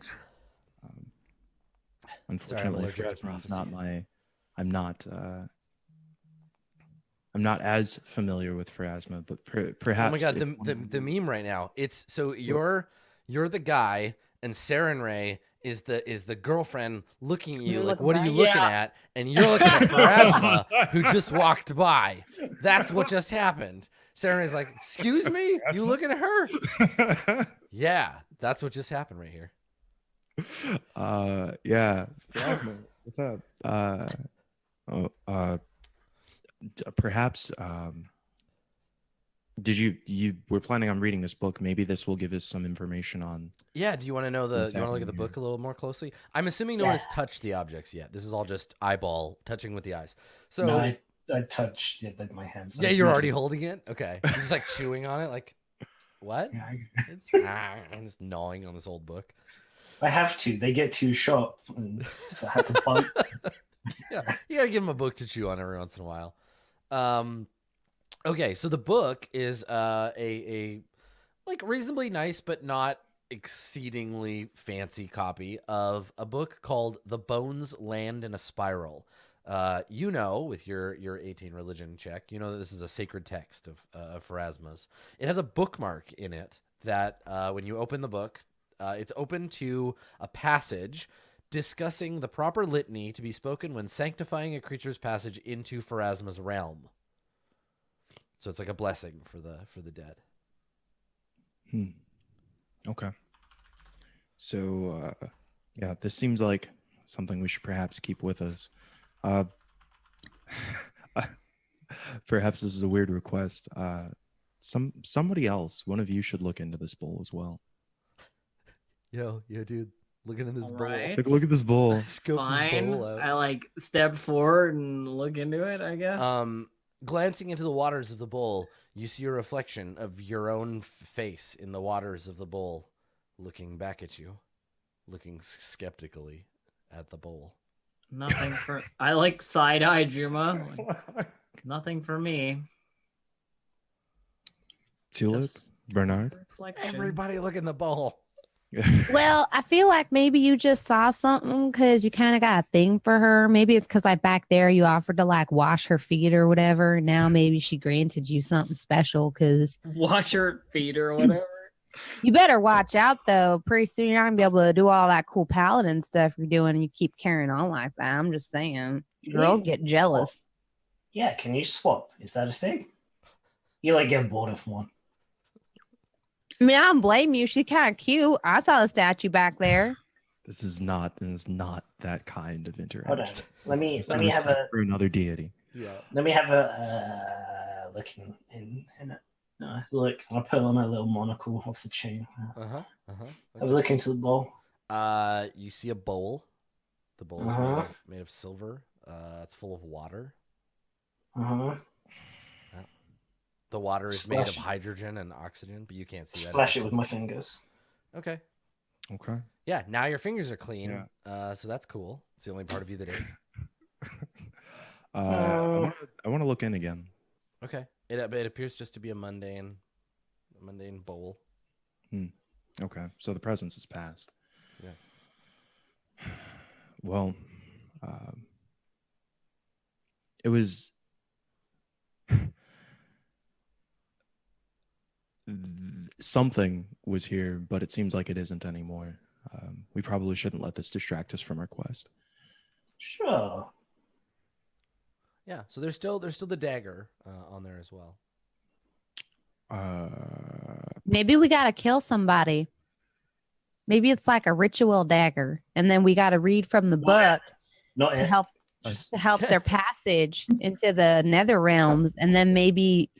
S4: Unfortunately, Pharasma is not my. I'm not as familiar with Pharasma, but perhaps.
S1: Oh my god, the meme right now. It's so you're the guy and Sarenrae is the girlfriend looking at you like, what are you looking at? And you're looking at Pharasma who just walked by. That's what just happened. Sarenrae's like, excuse me? You looking at her? Yeah, that's what just happened right here.
S4: Yeah. Pharasma, what's up? Perhaps did you were planning on reading this book? Maybe this will give us some information on.
S1: Yeah, do you want to know do you want to look at the book a little more closely? I'm assuming no one has touched the objects yet. This is all just eyeball touching with the eyes. So
S5: No, I touched it with my hands.
S1: Yeah, you're already holding it? Okay. You're just like chewing on it like what?
S5: Yeah,
S1: I'm just gnawing on this old book.
S5: I have to. They get too sharp, and so I have to bite.
S1: Yeah, you gotta give them a book to chew on every once in a while. Okay, so the book is a like reasonably nice but not exceedingly fancy copy of a book called The Bones Land in a Spiral. With your 18 religion check, you know that this is a sacred text of Pharasma's. It has a bookmark in it that when you open the book, it's open to a passage discussing the proper litany to be spoken when sanctifying a creature's passage into Pharasma's realm. So it's like a blessing for the dead.
S4: Okay. So, yeah, this seems like something we should perhaps keep with us. Perhaps this is a weird request. Somebody else, one of you should look into this bowl as well.
S1: Yo, dude, looking in this bowl.
S2: Alright.
S4: Take a look at this bowl.
S1: Scope this
S2: Fine.
S1: bowl out.
S2: I like step forward and look into it, I guess.
S1: Glancing into the waters of the bowl, you see a reflection of your own face in the waters of the bowl, looking back at you, looking skeptically at the bowl.
S2: Nothing for I like side-eye Juma. Like, nothing for me.
S4: Tulip,
S2: Just
S4: Bernard.
S2: reflection.
S1: Everybody look in the bowl.
S3: Well, I feel like maybe you just saw something because you kind of got a thing for her. Maybe it's because like back there you offered to like wash her feet or whatever. Now maybe she granted you something special because
S2: Wash her feet or whatever.
S3: you better watch out though. Pretty soon you're not gonna be able to do all that cool paladin stuff you're doing and you keep carrying on like that. I'm just saying. Girls get jealous.
S5: Yeah, can you swap? Is that a thing? You like get bored of one.
S3: I mean, I don't blame you. She's kind of cute. I saw the statue back there.
S4: This is not that kind of interaction.
S5: Hold on. Let me
S4: Just
S5: have
S4: respect
S5: a
S4: for another deity.
S1: Yeah.
S5: let me have a look in it. Look, I put on my little monocle off the chain.
S1: Have
S5: I look into the bowl.
S1: You see a bowl. The bowl is made of silver. It's full of water. The water is made of
S5: Splash.
S1: hydrogen and oxygen, but you can't see that.
S5: Splash it with my fingers.
S1: Okay.
S4: Okay.
S1: Yeah, now your fingers are clean.
S4: Yeah.
S1: So that's cool. It's the only part of you that is.
S4: I want to look in again.
S1: Okay. It appears just to be a mundane bowl.
S4: Okay, so the presence is past.
S1: Yeah.
S4: Well, it was something was here, but it seems like it isn't anymore. We probably shouldn't let this distract us from our quest.
S5: Sure.
S1: Yeah. So there's still the dagger on there as well.
S3: Maybe we got to kill somebody. Maybe it's like a ritual dagger. And then we got to read from the book
S5: Not
S3: to
S5: yet.
S3: help their passage into the nether realms. And then maybe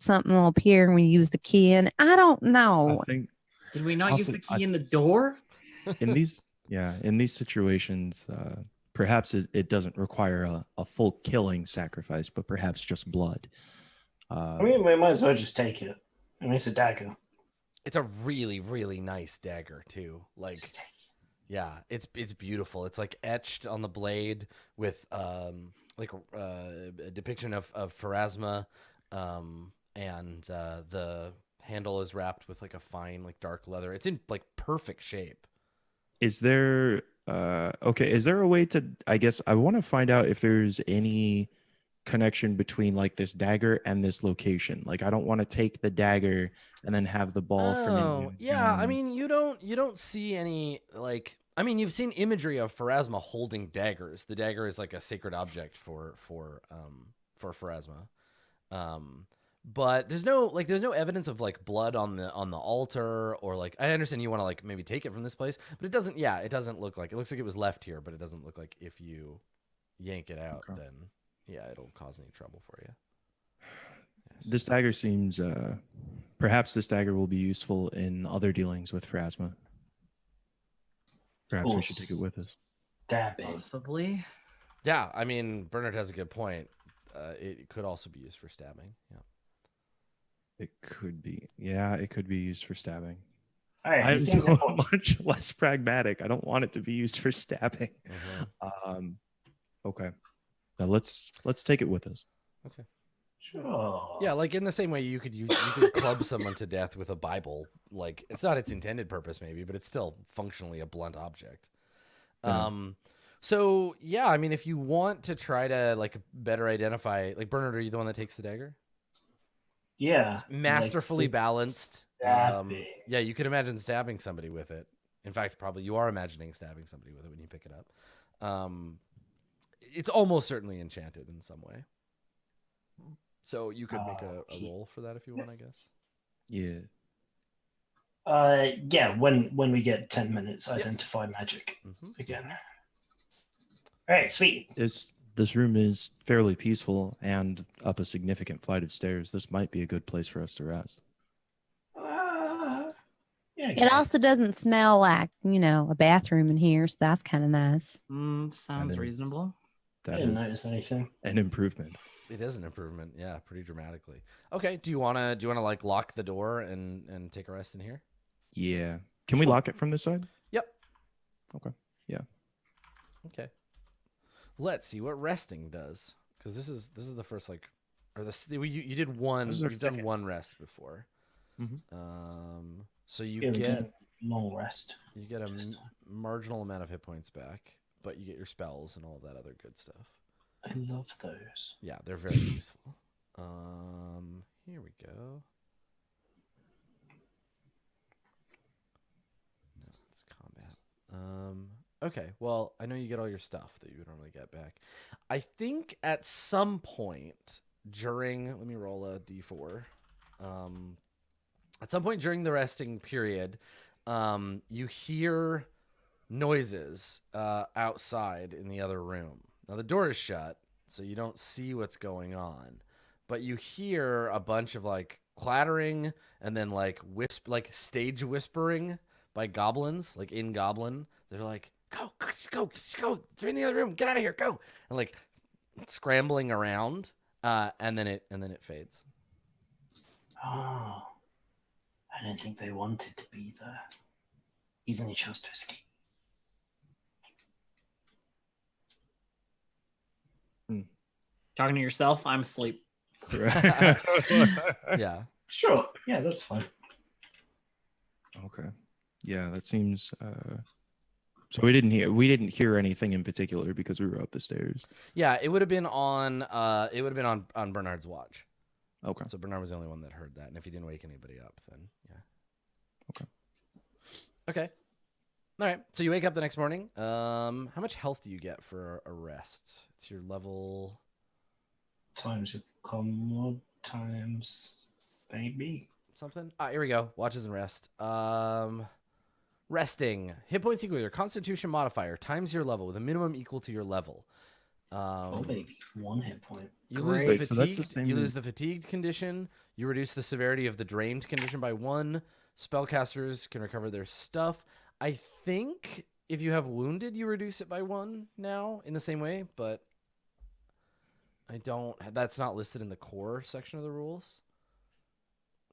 S3: something will appear and we use the key in. I don't know.
S4: I think
S2: Did we not use the key in the door?
S4: in these situations, perhaps it doesn't require a full killing sacrifice, but perhaps just blood.
S5: I mean, we might as well just take it. I mean, it's a dagger.
S1: It's a really, really nice dagger too. Like,
S5: Just take it.
S1: yeah, it's beautiful. It's like etched on the blade with a depiction of Pharasma, and the handle is wrapped with like a fine like dark leather. It's in like perfect shape.
S4: Is there is there a way to, I guess I want to find out if there's any connection between like this dagger and this location. Like I don't want to take the dagger and then have the ball from Indiana
S1: yeah, I
S4: Jones.
S1: mean you don't see any like, I mean you've seen imagery of Pharasma holding daggers. The dagger is like a sacred object for Pharasma. But there's no evidence of like blood on the altar, or like, I understand you want to like maybe take it from this place, but it doesn't look like, it looks like it was left here, but it doesn't look like if you yank it out,
S4: Okay.
S1: then yeah, it'll cause any trouble for you. Yes.
S4: This dagger seems perhaps this dagger will be useful in other dealings with Pharasma. Perhaps we should take it with us.
S5: Dabbing.
S2: Possibly.
S1: Yeah, I mean Bernard has a good point. It could also be used for stabbing. Yeah.
S4: It could be. Yeah, it could be used for stabbing.
S5: All right,
S4: I'm
S5: he seems
S4: so
S5: important.
S4: much less pragmatic. I don't want it to be used for stabbing. Okay. Now let's take it with us.
S1: Okay.
S5: Sure.
S1: Yeah, like in the same way you could club someone to death with a Bible. Like it's not its intended purpose maybe, but it's still functionally a blunt object.
S4: Yeah.
S1: So yeah, I mean if you want to try to like better identify, like Bernard, are you the one that takes the dagger?
S5: Yeah.
S1: Masterfully
S5: like,
S1: balanced.
S5: stabbing.
S1: Yeah, you could imagine stabbing somebody with it. In fact, probably you are imagining stabbing somebody with it when you pick it up. It's almost certainly enchanted in some way. So you could make a roll for that if you want, I guess.
S4: Yeah.
S5: Yeah, when we get 10 minutes, identify magic again. All right, sweet.
S4: This room is fairly peaceful and up a significant flight of stairs. This might be a good place for us to rest.
S5: Yeah.
S3: It also doesn't smell like, a bathroom in here, so that's kind of nice.
S2: Sounds reasonable.
S5: I didn't notice anything.
S4: An improvement.
S1: It is an improvement, yeah, pretty dramatically. Okay, do you wanna like lock the door and take a rest in here?
S4: Yeah. Can we lock it from this side?
S1: Yep.
S4: Okay. Yeah.
S1: Okay. Let's see what resting does, because this is the first you did one. You've done one rest before. So you get
S5: long rest.
S1: You get a marginal amount of hit points back, but you get your spells and all that other good stuff.
S5: I love those.
S1: Yeah, they're very useful. Here we go. No, it's combat. Okay, well, I know you get all your stuff that you would normally get back. I think at some point during, let me roll a d4. At some point during the resting period, you hear noises outside in the other room. Now the door is shut, so you don't see what's going on, but you hear a bunch of like clattering and then like stage whispering by goblins, like in goblin. They're like, go, you're in the other room, get out of here, go, and like scrambling around, and then it fades.
S5: Oh, I didn't think they wanted to be there. He's any chance to escape.
S2: Talking to yourself, I'm asleep.
S1: Yeah.
S5: Sure. Yeah, that's fine.
S4: Okay. Yeah, that seems. So we didn't hear anything in particular because we were up the stairs.
S1: Yeah, it would have been on. On Bernard's watch.
S4: Okay.
S1: So Bernard was the only one that heard that, and if he didn't wake anybody up, then yeah. Okay. All right. So you wake up the next morning. How much health do you get for a rest? It's your level.
S5: Times your common times maybe
S1: Something. Here we go. Watches and rest. Resting. Hit points equal your Constitution modifier times your level with a minimum equal to your level.
S5: Maybe 1 hit point.
S1: You lose the fatigued. You lose the fatigued condition. You reduce the severity of the drained condition by 1. Spellcasters can recover their stuff. I think if you have wounded, you reduce it by 1 now in the same way, but I don't. That's not listed in the core section of the rules.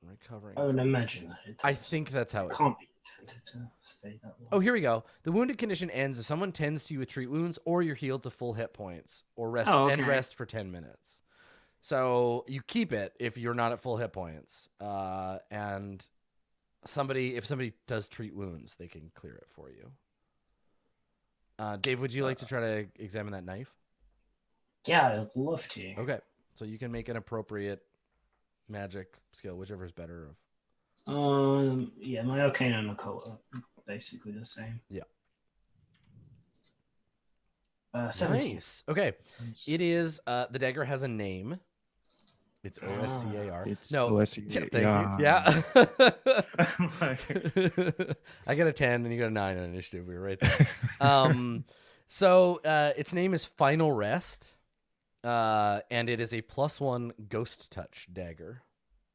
S1: Recovering.
S5: I would imagine that.
S1: I think that's how it
S5: can't be intended to stay that long.
S1: Oh, here we go. The wounded condition ends if someone tends to you with treat wounds, or you're healed to full hit points, or rest and rest for 10 minutes. So you keep it if you're not at full hit points, and if somebody does treat wounds, they can clear it for you. Dave, would you like to try to examine that knife?
S5: Yeah, I'd love to.
S1: Okay, so you can make an appropriate magic skill, whichever is better.
S5: Yeah, my arcane and occult are basically the same.
S1: Yeah.
S5: 17.
S1: Nice. Okay, it is. The dagger has a name. It's OSCAR.
S4: It's
S1: no,
S4: OSCAR.
S1: Thank you. Yeah. I got a 10 and you got a 9 on initiative. We were right there. So its name is Final Rest. And it is a +1 ghost touch dagger.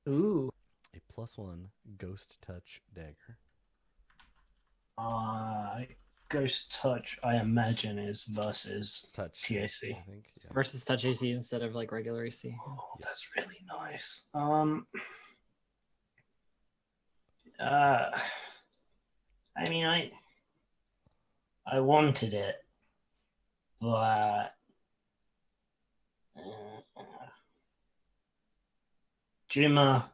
S2: Ooh.
S1: A +1 ghost touch dagger.
S5: Ghost touch, I imagine, is versus
S1: touch
S5: TAC.
S1: I think. Yeah.
S2: Versus touch AC instead of like regular AC.
S5: Oh, that's really nice. I mean, I wanted it, but Juma,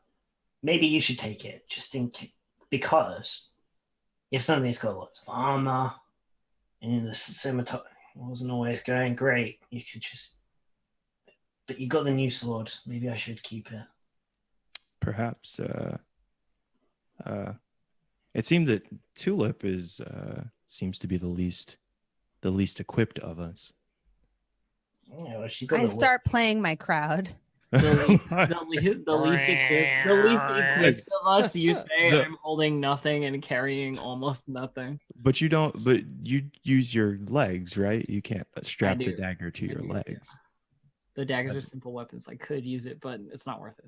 S5: maybe you should take it just in case, because if something's got lots of armor and the scimitar wasn't always going great, you could just. But you got the new sword. Maybe I should keep it.
S4: Perhaps. It seemed that Tulip is seems to be the least equipped of us.
S5: Yeah, well, she
S3: I
S5: doesn't
S3: start playing my crowd.
S2: The least equipped of us. You say
S4: The-
S2: I'm holding nothing and carrying almost nothing.
S4: But you don't. But you use your legs, right? You can't strap the
S2: do.
S4: dagger to
S2: I
S4: your
S2: do,
S4: legs.
S2: The daggers are simple weapons. I could use it, but it's not worth it.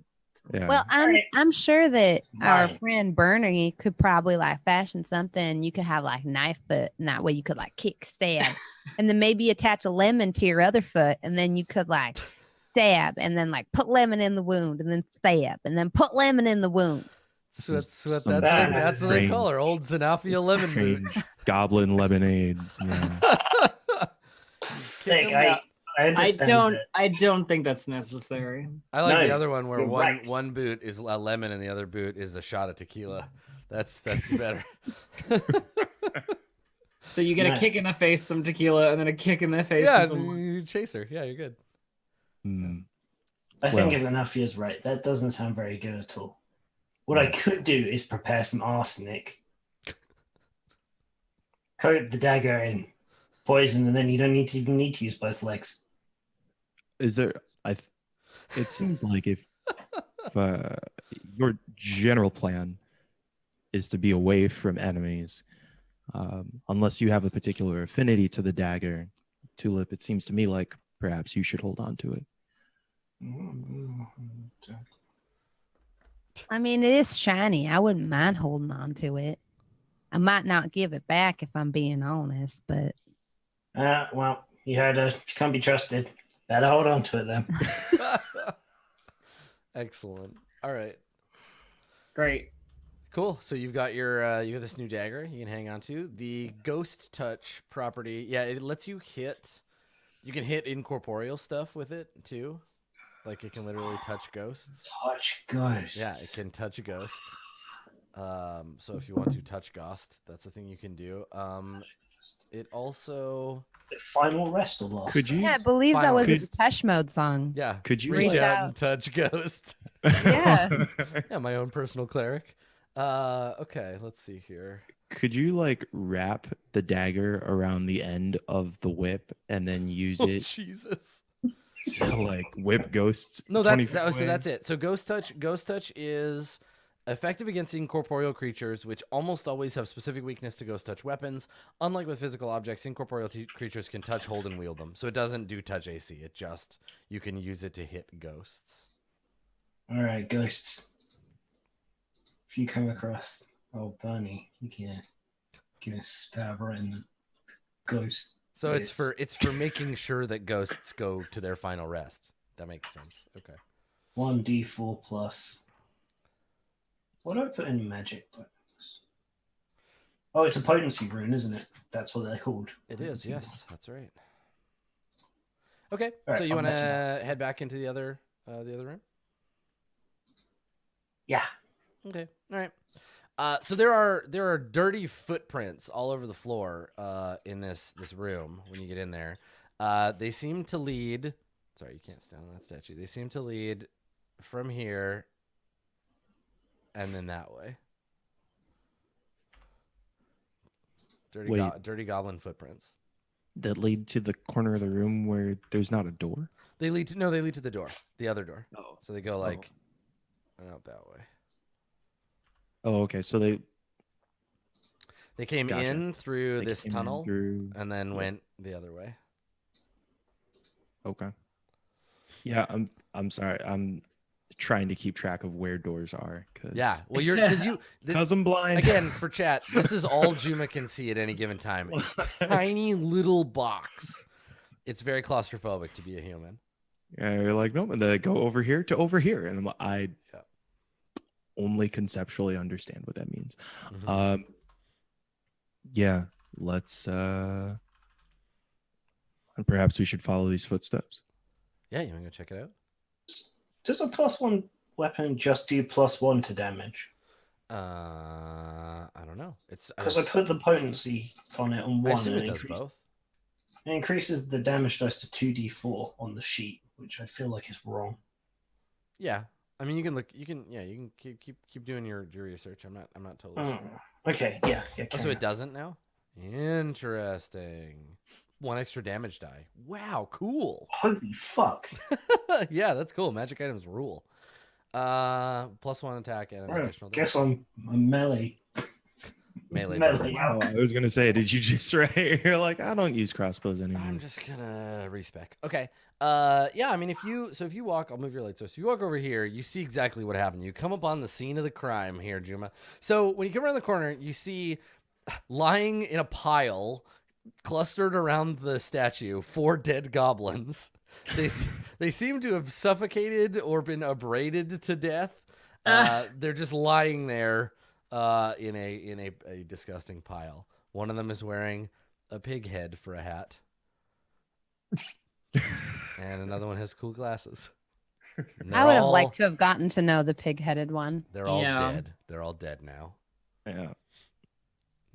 S4: Yeah.
S3: Well, I'm sure that our
S5: Right.
S3: friend Bernie could probably like fashion something. You could have like knife foot, and that way you could like kick, stab, and then maybe attach a lemon to your other foot, and then you could like stab, and then like put lemon in the wound, and then stab, and then put lemon in the wound.
S1: So that's
S4: some
S1: what,
S4: sort of
S1: that's what they call her, old Zenafia lemon
S4: strange
S1: boots.
S4: goblin lemonade. Yeah.
S5: Like,
S2: them
S5: I understand that.
S2: I don't think that's necessary.
S1: I like
S5: No,
S1: the other one where
S5: you're right.
S1: one boot is a lemon and the other boot is a shot of tequila. That's better.
S2: So you get a
S5: Nice.
S2: kick in the face, some tequila, and then a kick in the face.
S1: Yeah,
S2: and some...
S1: you chase her. Yeah, you're good.
S4: Hmm.
S5: I think
S4: Well-
S5: Xanafia's right. That doesn't sound very good at all. What I could do is prepare some arsenic, coat the dagger in poison, and then you don't need to use both legs.
S4: Is there? It seems like if your general plan is to be away from enemies, unless you have a particular affinity to the dagger, Tulip, it seems to me like perhaps you should hold on to it.
S3: I mean, it is shiny. I wouldn't mind holding on to it. I might not give it back if I'm being honest, but
S5: Well, you heard her. She can't be trusted. Better hold on to it then.
S1: Excellent. All right.
S2: Great.
S1: Cool. So you've got your you got this new dagger you can hang on to. The ghost touch property, yeah, it lets you hit. You can hit incorporeal stuff with it too. Like it can literally touch ghosts.
S5: Touch ghosts.
S1: Yeah, it can touch a ghost. So if you want to touch ghost, that's a thing you can do. It also
S5: Final rest or last?
S4: Could you?
S3: yeah, I believe that was a
S1: Finally.
S3: Depeche Mode song.
S1: yeah.
S4: Could you
S1: reach
S3: Reach
S1: out
S3: out.
S1: and touch ghost?
S3: Yeah.
S1: Yeah, my own personal cleric. Okay, let's see here.
S4: Could you like wrap the dagger around the end of the whip and then use
S1: Oh,
S4: it
S1: Jesus.
S4: to like whip ghosts?
S1: No,
S4: 20
S1: that's
S4: feet
S1: so
S4: away?
S1: that's it. So ghost touch is effective against incorporeal creatures, which almost always have specific weakness to ghost touch weapons. Unlike with physical objects, incorporeal creatures can touch, hold, and wield them. So it doesn't do touch AC. It just you can use it to hit ghosts.
S5: All right, ghosts. If you come across Bernie, you can stab right in the ghost.
S1: So
S5: Yes.
S1: it's for making sure that ghosts go to their final rest. That makes sense. Okay.
S5: 1d4 plus. What do I put in magic buttons? Oh, it's a potency rune, isn't it? That's what they're called.
S1: It is,
S5: Potency
S1: yes, that's right. Okay,
S5: All
S1: so
S5: right,
S1: you
S5: I'll
S1: want to
S5: mess it up.
S1: head back into the other room?
S5: Yeah.
S1: Okay, all right. So there are dirty footprints all over the floor in this room when you get in there. They seem to lead. Sorry, you can't stand on that statue. They seem to lead from here and then that way. Dirty goblin footprints.
S4: That lead to the corner of the room where there's not a door.
S1: They lead to the door, the other door.
S4: Oh.
S1: So they go like out that way.
S4: Oh, okay. So they
S1: came
S4: Gotcha.
S1: in through
S4: they
S1: this
S4: came in
S1: tunnel
S4: through-
S1: and then went the other way.
S4: Okay. Yeah, I'm sorry. I'm trying to keep track of where doors are.
S1: Yeah. Well, because
S4: I'm blind.
S1: again, for chat, this is all Juma can see at any given time. A tiny little box. It's very claustrophobic to be a human.
S4: Yeah, you're like, no, and they go over here to over here, and I
S1: Yeah.
S4: only conceptually understand what that means.
S1: Mhm.
S4: Yeah, let's. And perhaps we should follow these footsteps.
S1: Yeah, you want to go check it out?
S5: Does a +1 weapon just do +1 to damage?
S1: I don't know. It's
S5: Because I put the potency on it on
S1: I
S5: 1
S1: assume
S5: and
S1: it does both.
S5: it increases the damage dice to 2d4 on the sheet, which I feel like is wrong.
S1: Yeah. I mean, you can look. You can. Yeah, you can keep doing your research. I'm not totally
S5: Oh,
S1: sure.
S5: okay, yeah.
S1: Oh, so
S5: carry
S1: it doesn't now. Interesting. 1 extra damage die. Wow, cool.
S5: on. Holy fuck!
S1: Yeah, that's cool. Magic items rule. +1 attack and an
S5: Well,
S1: additional
S5: guess
S1: damage.
S5: I'm melee.
S1: Melee.
S5: Melee.
S4: Wow, I was gonna say, did you just You're like, I don't use crossbows anymore.
S1: I'm just gonna respec. Okay. Yeah. I mean, if you walk, I'll move your light source. If you walk over here, you see exactly what happened. You come up on the scene of the crime here, Juma. So when you come around the corner, you see lying in a pile, clustered around the statue, 4 dead goblins. They seem to have suffocated or been abraded to death. They're just lying there in a disgusting pile. One of them is wearing a pig head for a hat. And another one has cool glasses.
S3: I would have liked to have gotten to know the pig-headed one.
S1: They're all dead. They're all dead now.
S4: Yeah.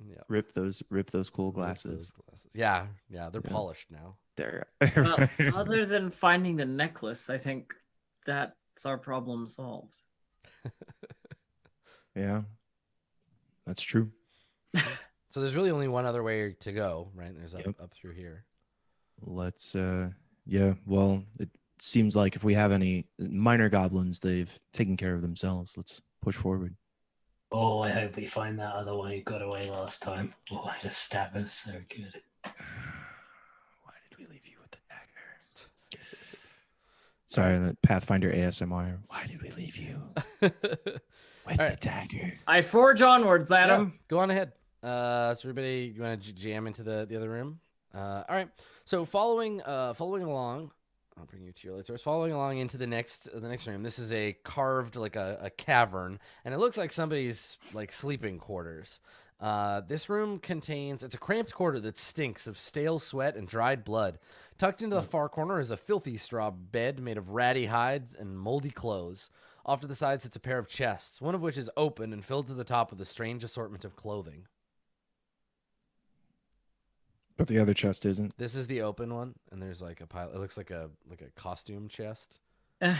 S1: Yeah.
S4: Rip those cool glasses.
S1: Yeah, they're polished now.
S4: There.
S2: Well, other than finding the necklace, I think that's our problem solved.
S4: Yeah. That's true.
S1: So there's really only one other way to go, right? There's up through here.
S4: Let's yeah, well, it seems like if we have any minor goblins, they've taken care of themselves. Let's push forward.
S5: Oh, I hope we find that other one who got away last time. Oh, the stab is so good.
S4: Why did we leave you with the dagger? Sorry, the Pathfinder ASMR. Why did we leave you with the dagger?
S2: I forge onwards, Adam.
S1: Yeah, go on ahead. So everybody, you want to jam into the other room? All right. So following along, I'll bring you to your light source. Following along into the next room. This is a carved like a cavern, and it looks like somebody's like sleeping quarters. This room it's a cramped quarter that stinks of stale sweat and dried blood. Tucked into the far corner is a filthy straw bed made of ratty hides and moldy clothes. Off to the side sits a pair of chests, one of which is open and filled to the top with a strange assortment of clothing.
S4: But the other chest isn't.
S1: This is the open one, and there's like a pile. It looks like a costume chest.
S4: Okay.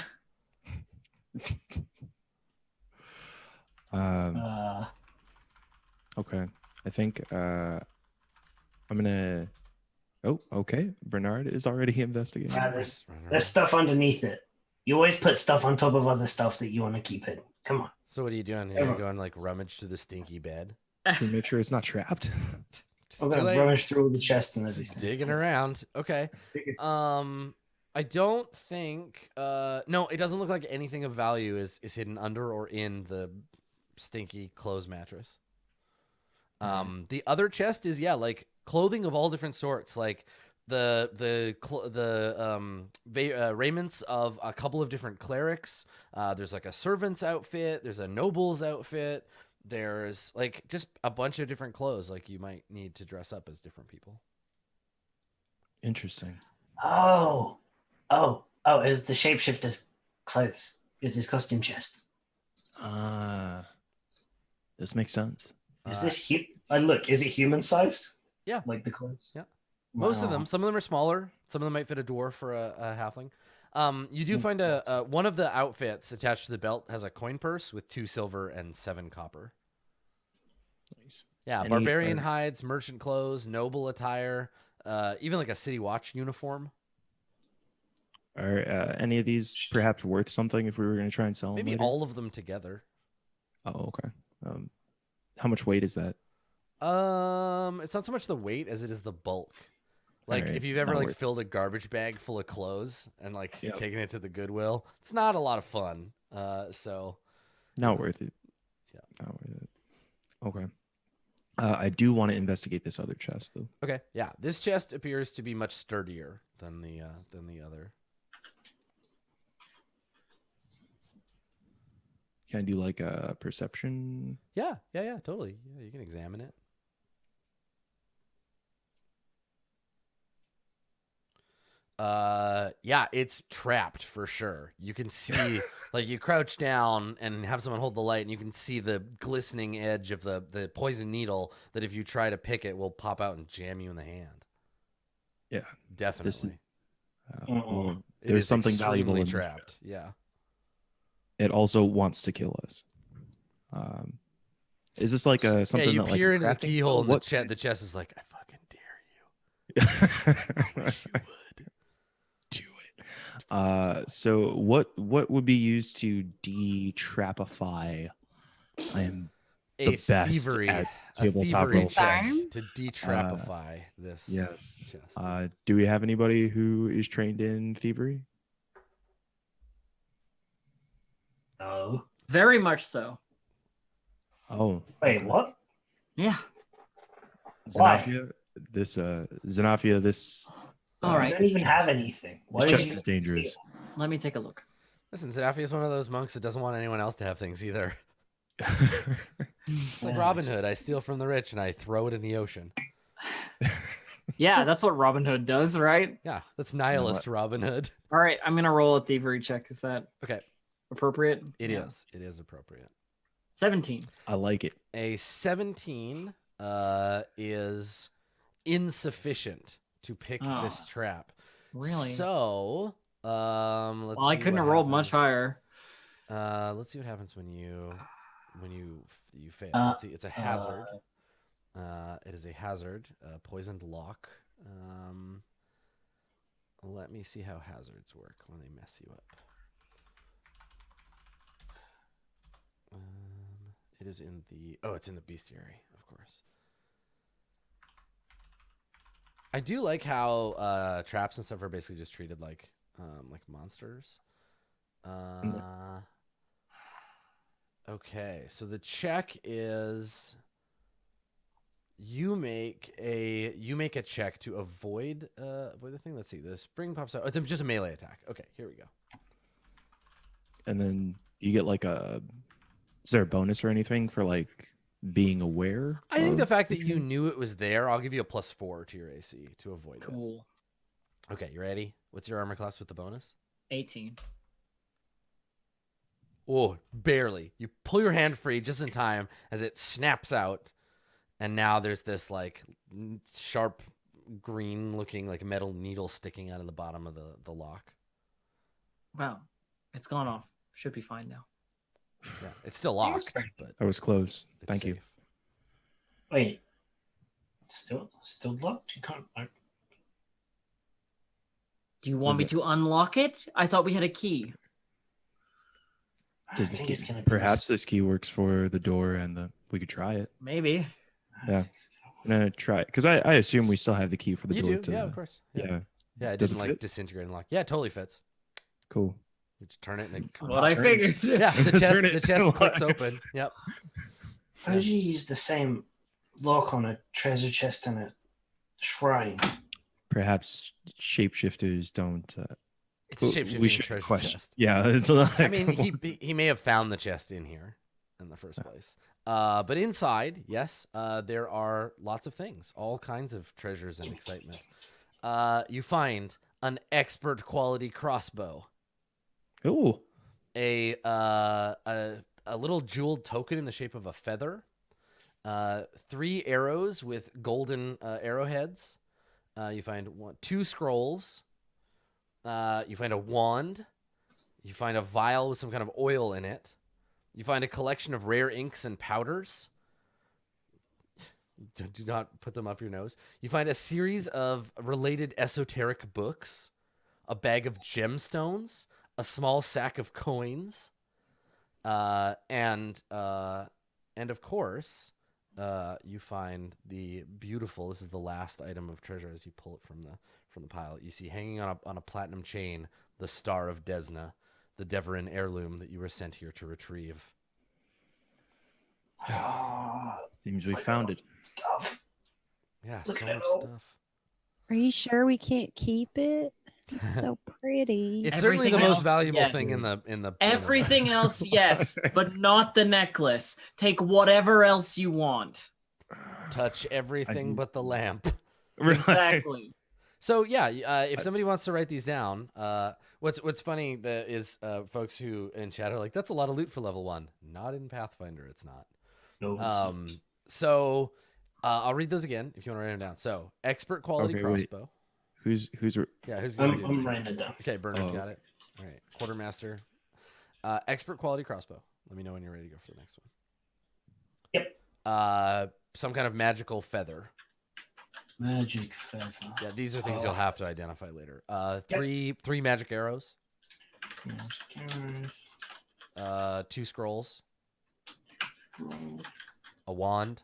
S4: I think I'm gonna. Oh, okay. Bernard is already investigating.
S5: There's stuff underneath it. You always put stuff on top of other stuff that you want to keep hidden. Come on.
S1: So what are you doing? You're going like rummage through the stinky bed.
S4: Can we make sure it's not trapped?
S5: I'm gonna rummage through all the chests and everything.
S1: Just digging around. Okay. I don't think. No, it doesn't look like anything of value is hidden under or in the stinky clothes mattress. The other chest is like clothing of all different sorts, like the raiments of a couple of different clerics. There's like a servant's outfit. There's a noble's outfit. There's like just a bunch of different clothes, like you might need to dress up as different people.
S4: Interesting.
S5: Oh, it was the shapeshifter's clothes. It was his costume chest.
S4: This makes sense.
S5: Is this look, is it human sized?
S1: Yeah.
S5: Like the clothes?
S1: Yeah. Most of them. Some of them are smaller. Some of them might fit a dwarf or a halfling. You do find one of the outfits attached to the belt has a coin purse with 2 silver and 7 copper.
S4: Nice.
S1: Yeah, barbarian hides, merchant clothes, noble attire, even like a city watch uniform.
S4: Are any of these perhaps worth something if we were going to try and sell them?
S1: Maybe
S4: later?
S1: all of them together.
S4: Oh, okay. How much weight is that?
S1: It's not so much the weight as it is the bulk. Like
S4: right.
S1: if you've ever
S4: Not
S1: like
S4: worth
S1: filled a garbage bag full of clothes and like
S4: Yep.
S1: taken it to the Goodwill, it's not a lot of fun. So
S4: Not worth it.
S1: Yeah.
S4: Not worth it. Okay. I do want to investigate this other chest though.
S1: okay, yeah, this chest appears to be much sturdier than the other.
S4: Can I do like a perception?
S1: Yeah, totally. Yeah, you can examine it. Yeah, it's trapped for sure. You can see like you crouch down and have someone hold the light and you can see the glistening edge of the poison needle that if you try to pick it will pop out and jam you in the hand.
S4: Yeah,
S1: definitely.
S4: well,
S1: It
S4: there's
S1: is
S4: something valuable
S1: extremely
S4: in
S1: trapped. Yeah.
S4: it also wants to kill us. Is this like a something
S1: you
S4: that like
S1: peer
S4: a
S1: into the
S4: crafting
S1: keyhole, and
S4: spell?
S1: the chest is like, I fucking dare you. I wish you would.
S4: Do it. So what would be used to de-trapify? I am the best at tabletop
S1: thievery
S4: role
S1: check
S3: playing.
S1: to de-trapify this
S4: Yes.
S1: chest.
S4: Do we have anybody who is trained in thievery?
S5: No.
S2: Very much so.
S4: Oh,
S5: Wait,
S4: okay.
S5: what?
S2: Yeah.
S5: Why?
S4: Xenophia, this
S2: All
S5: I
S2: right.
S5: don't even have anything. Why
S4: this
S5: would
S4: chest
S5: you
S4: is dangerous.
S2: Let me take a look.
S1: Listen, Zerafi is one of those monks that doesn't want anyone else to have things either.
S4: It's
S1: It's like
S5: Yeah.
S1: Robin Hood. I steal from the rich and I throw it in the ocean.
S2: Yeah, that's what Robin Hood does, right?
S1: Yeah, that's nihilist Robin Hood.
S2: All right, I'm gonna roll a thievery check. Is that
S1: Okay,
S2: appropriate?
S1: it
S2: Yeah.
S1: is. It is appropriate.
S2: 17.
S4: I like it.
S1: A 17 is insufficient to pick this trap.
S2: Really?
S1: So, let's
S2: Well, I
S1: see
S2: couldn't
S1: what
S2: have rolled much
S1: happens.
S2: higher.
S1: Let's see what happens when you fail. Let's see. It's a hazard. It is a hazard. Poisoned lock. Let me see how hazards work when they mess you up. It is in the it's in the bestiary, of course. I do like how traps and stuff are basically just treated like monsters. Okay, so the check is you make a check to avoid the thing. Let's see. The spring pops out. Oh, it's just a melee attack. Okay, here we go.
S4: And then you get like is there a bonus or anything for like being aware?
S1: I think the
S4: of
S1: fact that
S4: the
S1: you
S4: trap?
S1: knew it was there, I'll give you a +4 to your AC to avoid it.
S2: Cool.
S1: Okay, you ready? What's your armor class with the bonus?
S2: 18.
S1: Oh, barely. You pull your hand free just in time as it snaps out, and now there's this like sharp green looking like metal needle sticking out of the bottom of the lock.
S2: Wow, it's gone off. Should be fine now.
S1: Yeah, it's still locked, but
S4: That was close.
S1: it's
S4: Thank you.
S1: safe.
S5: Wait. Still locked? You can't.
S2: Do you want me to unlock it? I thought we had a key.
S5: I
S4: Does the
S5: think
S4: key,
S5: it's gonna be
S4: perhaps this key works for the door and we could try it.
S2: Maybe.
S4: Yeah. I'm gonna try it because I assume we still have the key for the
S1: You
S4: door.
S1: do, yeah, of course.
S4: Yeah.
S1: Yeah, it
S4: Does
S1: didn't
S4: it
S1: like
S4: fit?
S1: disintegrate and lock. Yeah, it totally fits.
S4: Cool.
S1: You just turn it and it
S2: That's what I
S4: turn it.
S2: figured.
S1: yeah, the
S4: Turn it
S1: chest
S4: and
S1: clicks
S4: lock.
S1: open. Yep.
S5: How did you use the same lock on a treasure chest and a shrine?
S4: Perhaps shapeshifters don't.
S1: It's a shape
S4: we
S1: shifting
S4: should
S1: treasure
S4: question.
S1: chest.
S4: Yeah, it's like,
S1: I mean, he may have found the chest in here in the first place. But inside, yes, there are lots of things, all kinds of treasures and excitement. You find an expert quality crossbow,
S4: Ooh.
S1: a little jeweled token in the shape of a feather, 3 arrows with golden arrowheads. You find 2 scrolls. You find a wand. You find a vial with some kind of oil in it. You find a collection of rare inks and powders. Do not put them up your nose. You find a series of related esoteric books, a bag of gemstones, a small sack of coins, and of course, you find the beautiful. This is the last item of treasure as you pull it from the pile. You see hanging on a platinum chain the Star of Desna, the Deverin heirloom that you were sent here to retrieve.
S4: Seems we found it.
S5: Stuff.
S1: Yeah,
S5: Look
S1: so
S5: at
S1: much
S5: it all.
S1: stuff.
S3: Are you sure we can't keep it? It's so pretty.
S1: It's certainly the
S2: Everything
S1: most
S2: else,
S1: valuable
S2: yes.
S1: thing in the
S2: Everything else, yes, but not the necklace. Take whatever else you want.
S1: touch everything
S4: do-
S1: but the lamp.
S2: Exactly.
S1: So yeah, if somebody wants to write these down, what's funny is folks who in chat are like, that's a lot of loot for level 1. Not in Pathfinder, it's not.
S5: No,
S1: So I'll read those again if you want to write them down. So expert quality
S4: Okay, wait.
S1: crossbow.
S4: Who's
S1: Yeah, who's gonna do this?
S5: I'm writing it down.
S1: Okay, Bernard's
S4: Oh.
S1: got it. All right, quartermaster. Expert quality crossbow. Let me know when you're ready to go for the next one.
S5: Yep.
S1: Some kind of magical feather.
S5: Magic feather.
S1: Yeah, these are things you'll have to identify later. Three magic arrows.
S5: Magic arrows.
S1: 2 scrolls. A wand.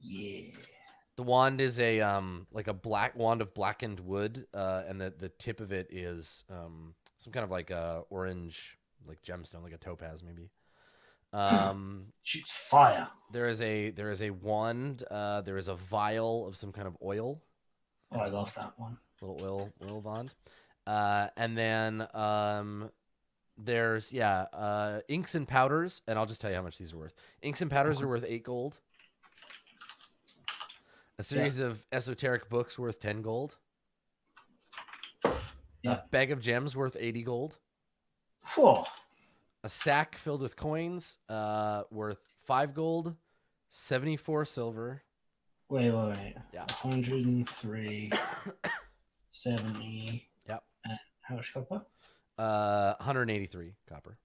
S5: Yeah.
S1: The wand is a like a black wand of blackened wood, and the tip of it is some kind of like a orange like gemstone, like a topaz maybe.
S5: Shoots fire.
S1: There is a wand. There is a vial of some kind of oil.
S5: Oh, I love that one.
S1: Little oil wand. And then there's inks and powders, and I'll just tell you how much these are worth. Inks and powders are worth 8 gold. A series of esoteric books worth 10 gold.
S5: Yeah.
S1: A bag of gems worth 80 gold.
S5: 4.
S1: A sack filled with coins worth 5 gold, 74 silver.
S5: Wait.
S1: Yeah.
S5: 103, 70.
S1: Yep.
S5: And how much copper?
S1: 183 copper.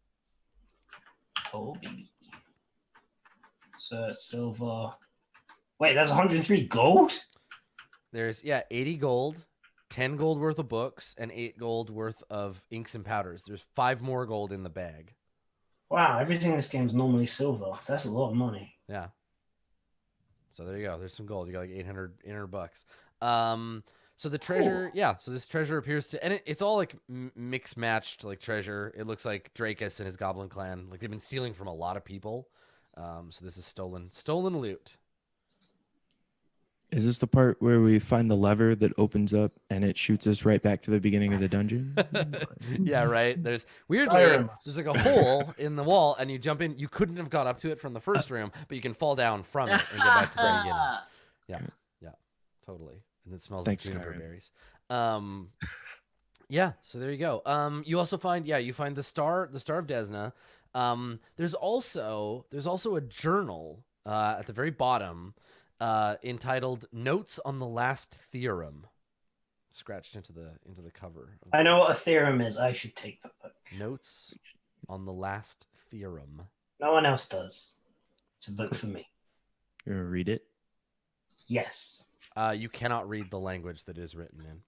S5: Oh, baby. So silver. Wait, that's 103 gold?
S1: There's 80 gold, 10 gold worth of books, and 8 gold worth of inks and powders. There's 5 more gold in the bag.
S5: Wow, everything in this game is normally silver. That's a lot of money.
S1: Yeah. So there you go. There's some gold. You got like 800 bucks. So the treasure, so this treasure appears to, and it's all like mix matched like treasure. It looks like Drakus and his goblin clan, like they've been stealing from a lot of people. So this is stolen loot.
S4: Is this the part where we find the lever that opens up and it shoots us right back to the beginning of the dungeon?
S1: Yeah, right. There's weirdly there's like a hole in the wall, and you jump in. You couldn't have got up to it from the first room, but you can fall down from it and get back to the beginning. Yeah, totally. And it smells
S4: Thanks,
S1: like juniper
S4: Skyrim.
S1: berries. Yeah. So there you go. You also find the star of Desna. There's also a journal at the very bottom. Entitled "Notes on the Last Theorem," scratched into the cover.
S5: I know what a theorem is. I should take the book.
S1: Notes on the Last Theorem.
S5: No one else does. It's a book for me.
S4: You're gonna read it?
S5: Yes.
S1: You cannot read the language that is written in.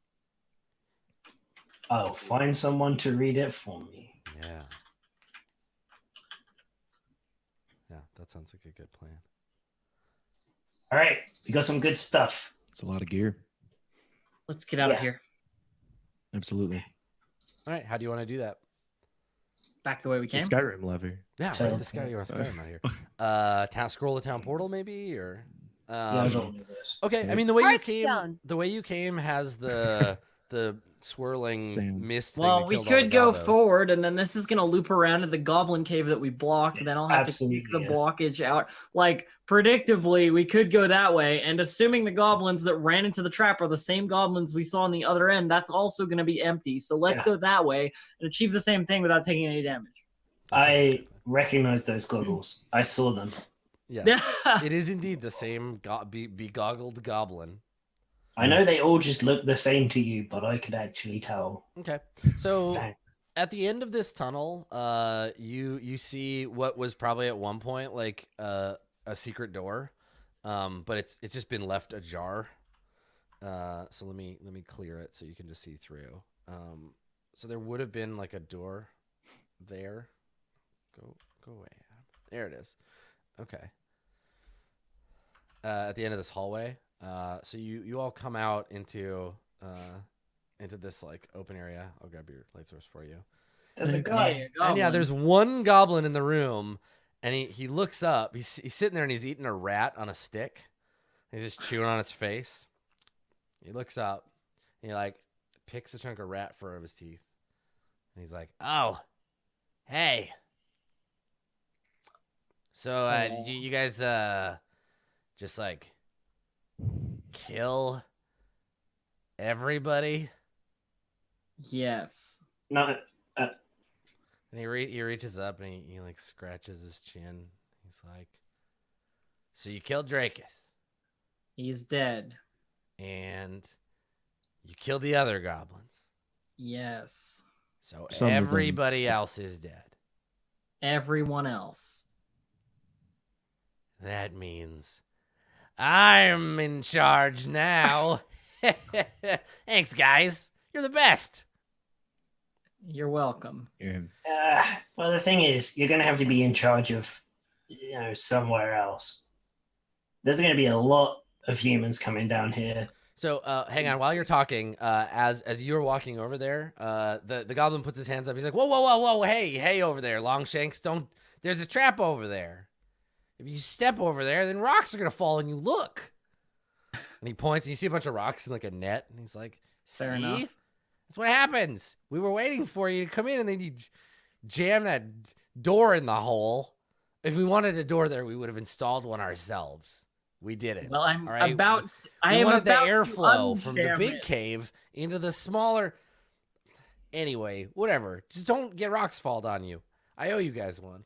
S5: I'll find someone to read it for me.
S1: Yeah. Yeah, that sounds like a good plan.
S5: All right, we got some good stuff.
S4: It's a lot of gear.
S2: Let's get out of here.
S4: Absolutely.
S1: All right, how do you want to do that?
S2: Back the way we
S4: The
S2: came.
S4: Skyrim lever.
S1: Yeah,
S5: So-
S1: right, this guy you want to Skyrim out here. Scroll a town portal maybe, or
S5: Yeah, I don't know this.
S1: okay. I mean, the way
S3: Hearthstone.
S1: you came has the swirling
S4: Same.
S1: mist. Thing
S2: Well,
S1: that
S2: we
S1: killed all
S2: could
S1: the
S2: go
S1: Gobos.
S2: forward, and then this is going to loop around to the goblin cave that we blocked. And then I'll have to kick the
S5: Absolutely, yes.
S2: blockage out. Like, predictably, we could go that way. And assuming the goblins that ran into the trap are the same goblins we saw on the other end, that's also going to be empty. So let's
S5: Yeah.
S2: go that way and achieve the same thing without taking any damage.
S5: I recognize those goggles. I saw them.
S1: Yes, it is indeed the same begoggled goblin.
S5: I know they all just look the same to you, but I could actually tell.
S1: Okay, so
S5: Dang.
S1: at the end of this tunnel, you see what was probably at one point like a secret door, but it's just been left ajar. So let me clear it so you can just see through. So there would have been like a door there. Go away. There it is. Okay. At the end of this hallway. So you all come out into this like open area. I'll grab your light source for you.
S5: There's a guy.
S1: And yeah, there's one goblin in the room, and he looks up. He's sitting there and he's eating a rat on a stick. He's just chewing on its face. He looks up and he like picks a chunk of rat fur out of his teeth. And he's like, "Oh, hey. So did you guys just like kill everybody?"
S2: Yes.
S5: No,
S1: And he reaches up and he like scratches his chin. He's like, "So you killed Drakus
S2: He's dead.
S1: and you killed the other goblins.
S2: Yes.
S1: So
S4: Some of them.
S1: everybody else is dead.
S2: Everyone else.
S1: That means I'm in charge now. Thanks, guys. You're the best.
S2: You're welcome.
S4: Yeah.
S5: Well, the thing is, you're going to have to be in charge of, somewhere else. There's going to be a lot of humans coming down here.
S1: So hang on, while you're talking, as you're walking over there, the goblin puts his hands up. He's like, whoa, hey over there, Longshanks, don't. There's a trap over there. If you step over there, then rocks are gonna fall, and you look. And he points, and you see a bunch of rocks in like a net, and he's like, see,
S2: Fair enough.
S1: that's what happens. We were waiting for you to come in, and then you jam that door in the hole. If we wanted a door there, we would have installed one ourselves. We didn't.
S2: Well, I'm
S1: all right?
S2: about. I
S1: We
S2: am
S1: wanted the
S2: about to
S1: airflow from the
S2: unjam
S1: big
S2: it.
S1: cave into the smaller. Anyway, whatever. Just don't get rocks falled on you. I owe you guys one.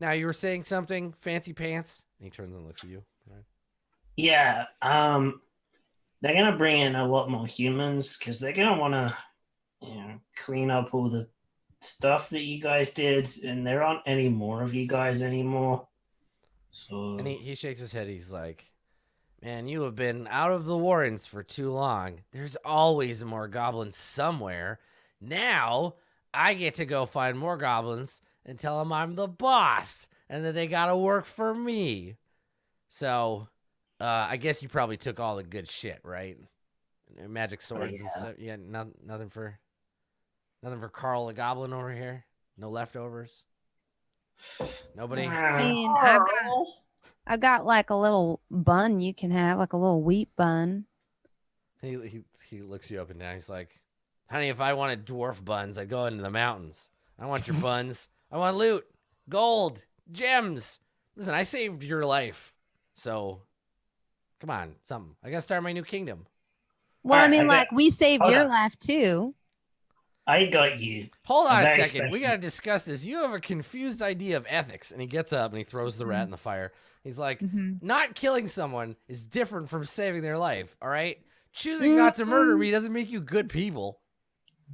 S1: Now you were saying something, fancy pants. And he turns and looks at you. Right.
S5: Yeah, they're going to bring in a lot more humans because they're going to want to, clean up all the stuff that you guys did, and there aren't any more of you guys anymore. So,
S1: And he shakes his head. He's like, man, you have been out of the Warrens for too long. There's always more goblins somewhere. Now I get to go find more goblins and tell them I'm the boss and that they got to work for me. So I guess you probably took all the good shit, right? Magic swords and stuff. Yeah, nothing for Carl the Goblin over here. No leftovers. Nobody.
S3: I mean, I've got like a little bun you can have, like a little wheat bun.
S1: He looks you up and down. He's like, honey, if I wanted dwarf buns, I'd go into the mountains. I want your buns. I want loot, gold, gems. Listen, I saved your life. So, come on, something. I got to start my new kingdom.
S3: Well, I
S5: Alright,
S3: mean, we saved
S5: hold
S3: your
S5: on.
S3: life too.
S5: I got you.
S1: Hold on a
S5: Very
S1: second.
S5: special.
S1: We got to discuss this. You have a confused idea of ethics. And he gets up and he throws the rat in the fire. He's like, not killing someone is different from saving their life, all right? Choosing not to murder me doesn't make you good people.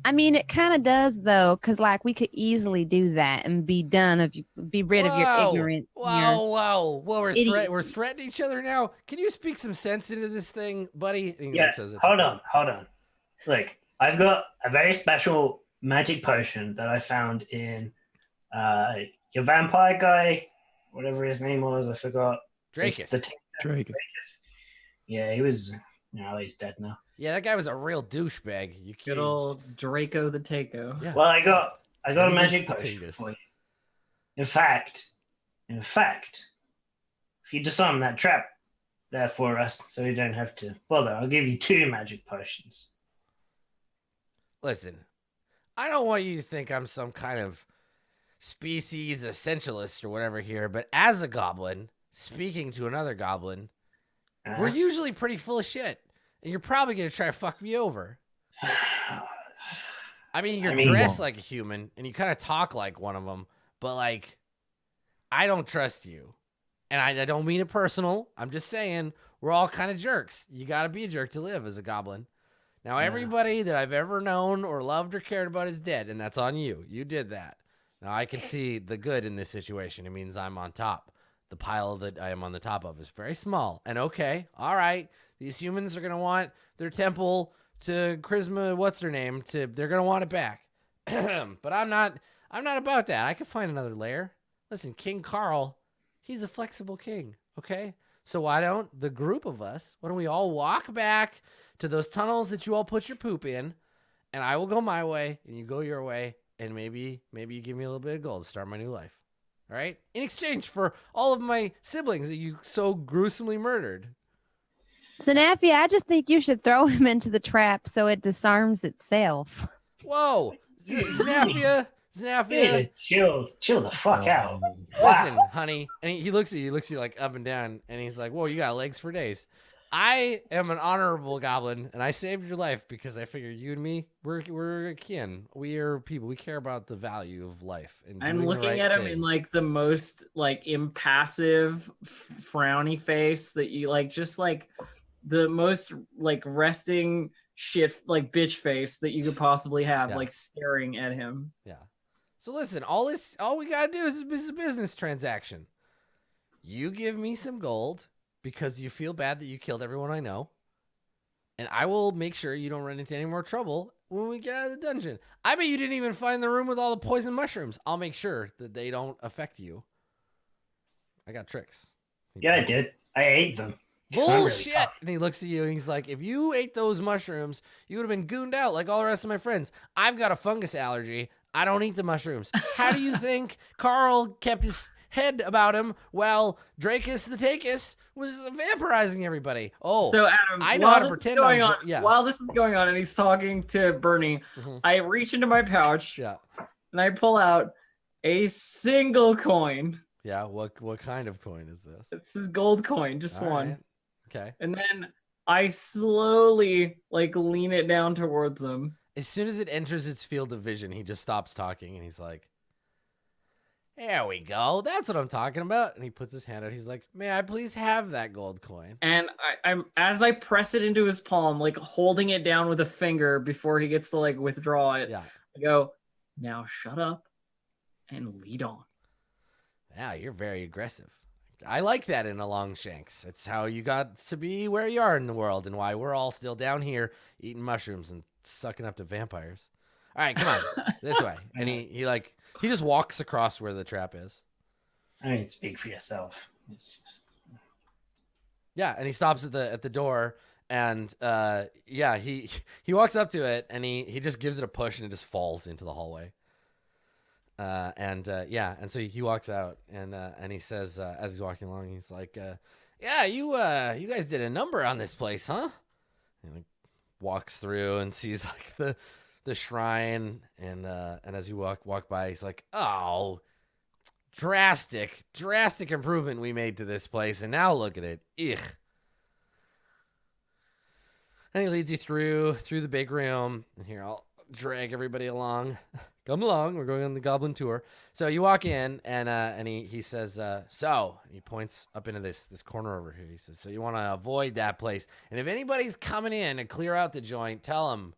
S3: I mean, it kind of does though, because like we could easily do that and be done of be rid of your ignorant.
S1: Whoa. Well,
S3: idiot.
S1: we're threatening each other now. Can you speak some sense into this thing, buddy? And he
S5: Yeah,
S1: looks at it.
S5: hold on. Look, I've got a very special magic potion that I found in your vampire guy, whatever his name was, I forgot.
S1: Dracus.
S4: Drake.
S5: Yeah, he was. He's dead now.
S1: Yeah, that guy was a real douchebag. You
S2: Good
S1: can't.
S2: old Draco the Taco.
S1: Yeah.
S5: Well, I got a
S1: Yes,
S5: magic
S1: the
S5: potion
S1: Tingus.
S5: for you. In fact, if you disarm that trap there for us, so you don't have to bother, I'll give you 2 magic potions.
S1: Listen, I don't want you to think I'm some kind of species essentialist or whatever here, but as a goblin, speaking to another goblin, we're usually pretty full of shit. And you're probably going to try to fuck me over. I mean, you're dressed like a human, and you kind of talk like one of them, but, like, I don't trust you. And I don't mean it personal. I'm just saying we're all kind of jerks. You got to be a jerk to live as a goblin. Now, everybody that I've ever known or loved or cared about is dead, and that's on you. You did that. Now, I can see the good in this situation. It means I'm on top. The pile that I am on the top of is very small. And okay, all right, these humans are going to want their temple to Charisma, what's her name, they're going to want it back. But I'm not about that. I could find another lair. Listen, King Carl, he's a flexible king, okay? So why don't we all walk back to those tunnels that you all put your poop in, and I will go my way, and you go your way, and maybe you give me a little bit of gold to start my new life. All right? In exchange for all of my siblings that you so gruesomely murdered.
S3: Zanafia, I just think you should throw him into the trap so it disarms itself.
S1: Whoa! Zanafia!
S5: Dude, chill the fuck out.
S1: Listen, honey. And he looks at you like up and down, and he's like, whoa, you got legs for days. I am an honorable goblin, and I saved your life because I figured you and me, we're kin. We are people. We care about the value of life. And
S2: I'm
S1: doing the
S2: looking
S1: right
S2: at him
S1: thing.
S2: in like the most like impassive, frowny face that you like, just like the most like resting like bitch face that you could possibly have,
S1: Yeah.
S2: like staring at him.
S1: Yeah. So listen, all we gotta do is a business transaction. You give me some gold because you feel bad that you killed everyone I know, and I will make sure you don't run into any more trouble when we get out of the dungeon. I bet you didn't even find the room with all the poison mushrooms. I'll make sure that they don't affect you. I got tricks.
S5: Yeah, I did. I ate them. I'm really
S1: Bullshit!
S5: tough.
S1: And he looks at you and he's like, if you ate those mushrooms, you would have been gooned out like all the rest of my friends. I've got a fungus allergy. I don't eat the mushrooms. How do you think Carl kept his head about him while Dracus the Takis was vampirizing everybody? Oh,
S2: So Adam,
S1: I know
S2: while
S1: how to
S2: this is
S1: pretend
S2: going
S1: I'm
S2: on,
S1: yeah.
S2: while this is going on, and he's talking to Bernie,
S1: Mhm.
S2: I reach into my pouch
S1: Yeah.
S2: and I pull out a single coin.
S1: Yeah. What kind of coin is this?
S2: It's his gold coin, just
S1: All
S2: one.
S1: right. Okay.
S2: And then I slowly like lean it down towards him.
S1: As soon as it enters its field of vision, he just stops talking and he's like, there we go. That's what I'm talking about. And he puts his hand out. He's like, may I please have that gold coin?
S2: And I'm as I press it into his palm, like holding it down with a finger before he gets to like withdraw it.
S1: Yeah.
S2: I go, now shut up and lead on.
S1: Yeah, you're very aggressive. I like that in a Longshanks. It's how you got to be where you are in the world and why we're all still down here eating mushrooms and sucking up to vampires. All right, come on. This way. And he just walks across where the trap is.
S5: I mean, speak for yourself. It's just...
S1: Yeah, and he stops at the door and he walks up to it and he just gives it a push and it just falls into the hallway. And so he walks out and he says as he's walking along, he's like, you guys did a number on this place, huh? And he walks through and sees like the shrine and as you walk by, he's like, oh, drastic improvement we made to this place, and now look at it. Ugh. And he leads you through the big room. And here, I'll drag everybody along. Come along, we're going on the goblin tour. So you walk in, and he says, so he points up into this corner over here. He says, so you want to avoid that place, and if anybody's coming in and clear out the joint, tell them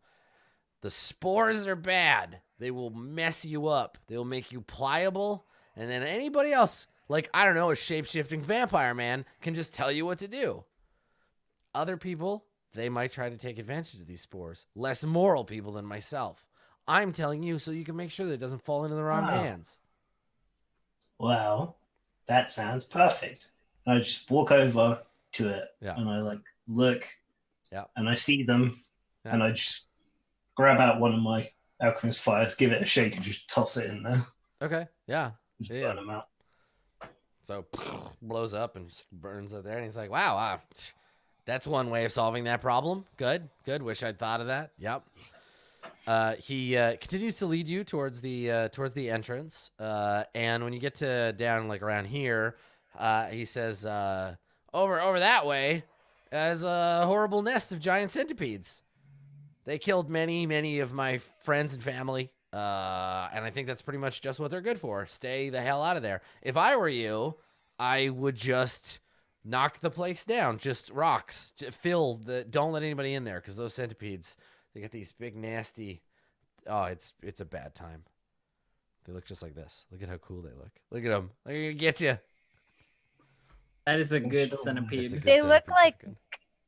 S1: the spores are bad. They will mess you up. They will make you pliable, and then anybody else, like, I don't know, a shape-shifting vampire man can just tell you what to do. Other people, they might try to take advantage of these spores. Less moral people than myself. I'm telling you so you can make sure that it doesn't fall into the wrong hands.
S5: Well, that sounds perfect. I just walk over to it and I like look and I see them and I just grab out one of my alchemist fires, give it a shake and just toss it in there.
S1: Okay, yeah.
S5: Just burn them out.
S1: So blows up and just burns it there and he's like, wow, that's one way of solving that problem. Good. Wish I'd thought of that. Yep. He continues to lead you towards the entrance, and when you get to down like around here, he says, over that way is a horrible nest of giant centipedes. They killed many of my friends and family, and I think that's pretty much just what they're good for. Stay the hell out of there. If I were you, I would just knock the place down. Just rocks. Don't let anybody in there because those centipedes. They get these big nasty. Oh, it's a bad time. They look just like this. Look at how cool they look. Look at them. They're gonna get you.
S2: That is a good centipede.
S3: They look like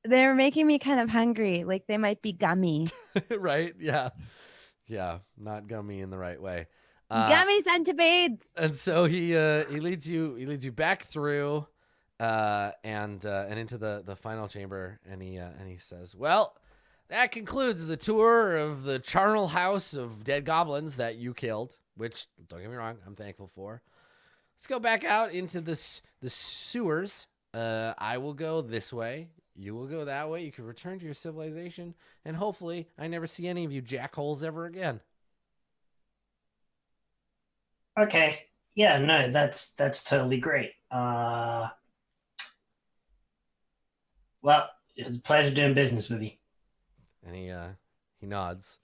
S3: they're making me kind of hungry. Like they might be gummy.
S1: Right? Yeah. Not gummy in the right way.
S3: Gummy centipede.
S1: And so he leads you back through, and into the final chamber, and he says, well. That concludes the tour of the charnel house of dead goblins that you killed, which, don't get me wrong, I'm thankful for. Let's go back out into the sewers. I will go this way. You will go that way. You can return to your civilization, and hopefully I never see any of you jackholes ever again.
S5: Okay. Yeah, no, that's totally great. Well, it was a pleasure doing business with you.
S1: And he nods,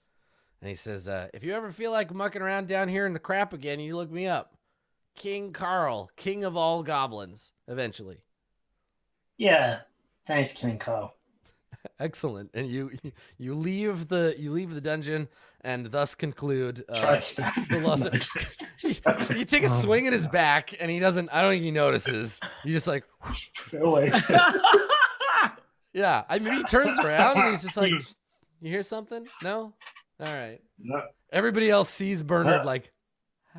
S1: and he says, if you ever feel like mucking around down here in the crap again, you look me up. King Carl, king of all goblins, eventually.
S5: Yeah, thanks, King Carl.
S1: Excellent. And you leave the dungeon and thus conclude
S5: Try to stab
S1: the
S5: him.
S1: loss.
S5: No, try to stab
S1: You take a swing at his back, and he doesn't. I don't think he notices. You just like,
S5: him away.
S1: yeah. Maybe he turns around and he's just like, you hear something? No. All right.
S5: No.
S1: Everybody else sees Bernard like.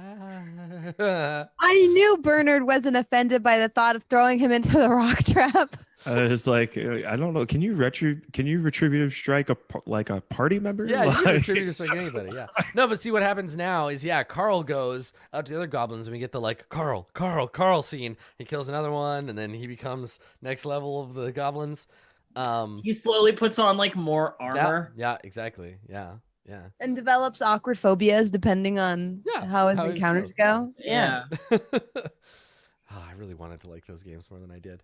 S3: I knew Bernard wasn't offended by the thought of throwing him into the rock trap.
S4: It's like, I don't know. Can you retributive strike a party member?
S1: Yeah, you can
S4: Like-
S1: retributive strike anybody. Yeah. No, but see what happens now is Carl goes out to the other goblins and we get the like Carl scene. He kills another one and then he becomes next level of the goblins.
S2: He slowly puts on like more
S1: Yeah,
S2: armor.
S1: yeah, exactly. Yeah.
S3: And develops awkward phobias depending on
S1: Yeah,
S3: how his
S1: how his
S3: encounters
S1: goes.
S3: go. Yeah.
S1: Oh, I really wanted to like those games more than I did.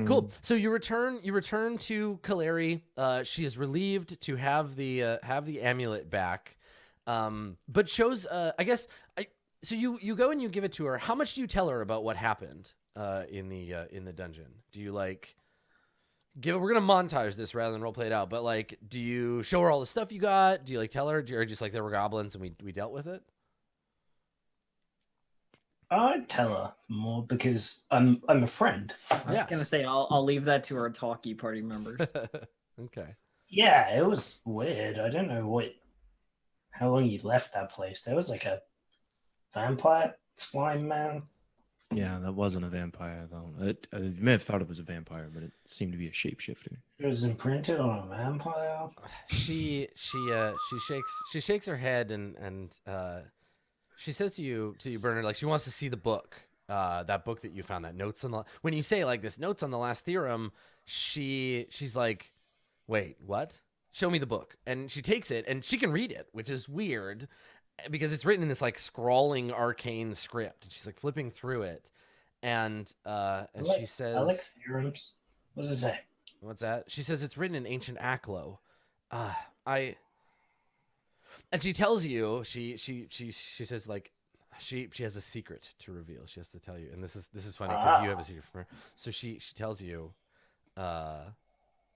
S1: Cool. So you return to Kaleri. She is relieved to have the amulet back. But shows so you go and you give it to her. How much do you tell her about what happened in the dungeon? Do you like we're gonna montage this rather than role play it out, but like do you show her all the stuff you got? Do you like tell her, or just like there were goblins and we dealt with it?
S5: I'd tell her more because I'm a friend.
S2: I was gonna say I'll leave that to our talkie party members.
S1: Okay.
S5: Yeah, it was weird. I don't know how long you left that place. There was like a vampire slime man.
S4: Yeah, that wasn't a vampire though. I may have thought it was a vampire, but it seemed to be a shapeshifter.
S5: It was imprinted on a vampire.
S1: She shakes her head and she says to you Bernard, like she wants to see the book, that book that you found, that notes on the, when you say like this notes on the last theorem, she's like, wait, what? Show me the book. And she takes it and she can read it, which is weird because it's written in this like scrawling arcane script, and she's like flipping through it, and she says,
S5: I like theorems. What does it say?
S1: What's that? She says it's written in ancient Aklo. And she tells you, she says like she has a secret to reveal. She has to tell you, and this is funny because you have a secret from her. So she tells you,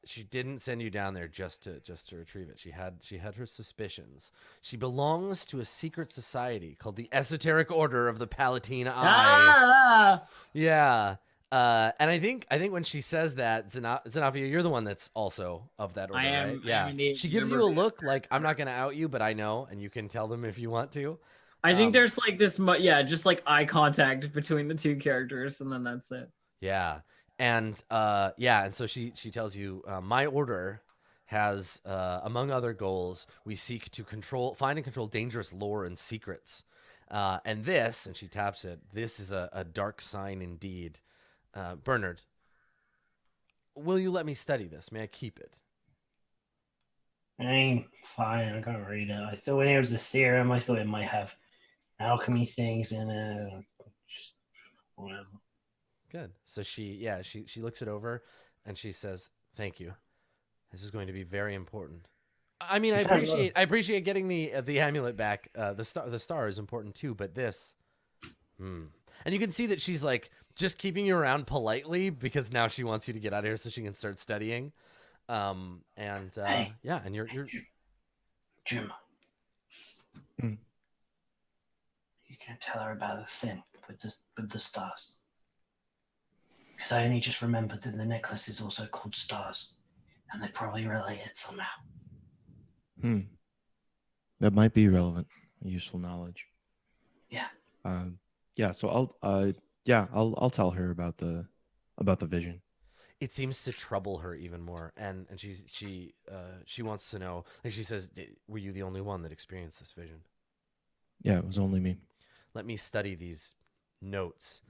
S1: she didn't send you down there just to retrieve it. She had her suspicions. She belongs to a secret society called the Esoteric Order of the Palatine Eye. Yeah. And I think when she says that, Zenafia, you're the one that's also of that order,
S2: I am,
S1: right?
S2: I
S1: Yeah.
S2: am indeed
S1: She gives you
S2: member
S1: a
S2: of the
S1: look like, I'm not going to out you, but I know, and you can tell them if you want to.
S2: I think there's like this, just like eye contact between the two characters, and then that's it.
S1: Yeah. And and so she tells you, my order has, among other goals, we seek to find and control dangerous lore and secrets. And this, and she taps it, this is a dark sign indeed. Bernard, will you let me study this? May I keep it?
S5: I mean, fine, I can't read it. I thought when it was a theorem, I thought it might have alchemy things in it. Just whatever.
S1: Good. So she looks it over and she says, thank you. This is going to be very important. I mean, I appreciate getting the amulet back. The star is important too, but this, and you can see that she's like just keeping you around politely because now she wants you to get out of here so she can start studying. And you're
S5: Jim.
S4: Hmm.
S5: You can't tell her about the thing with the stars. Because I only just remembered that the necklace is also called stars, and they're probably related somehow.
S4: That might be relevant, useful knowledge.
S5: Yeah.
S4: So I'll tell her about the vision.
S1: It seems to trouble her even more, and she wants to know. Like she says, were you the only one that experienced this vision?
S4: Yeah, it was only me.
S1: Let me study these notes.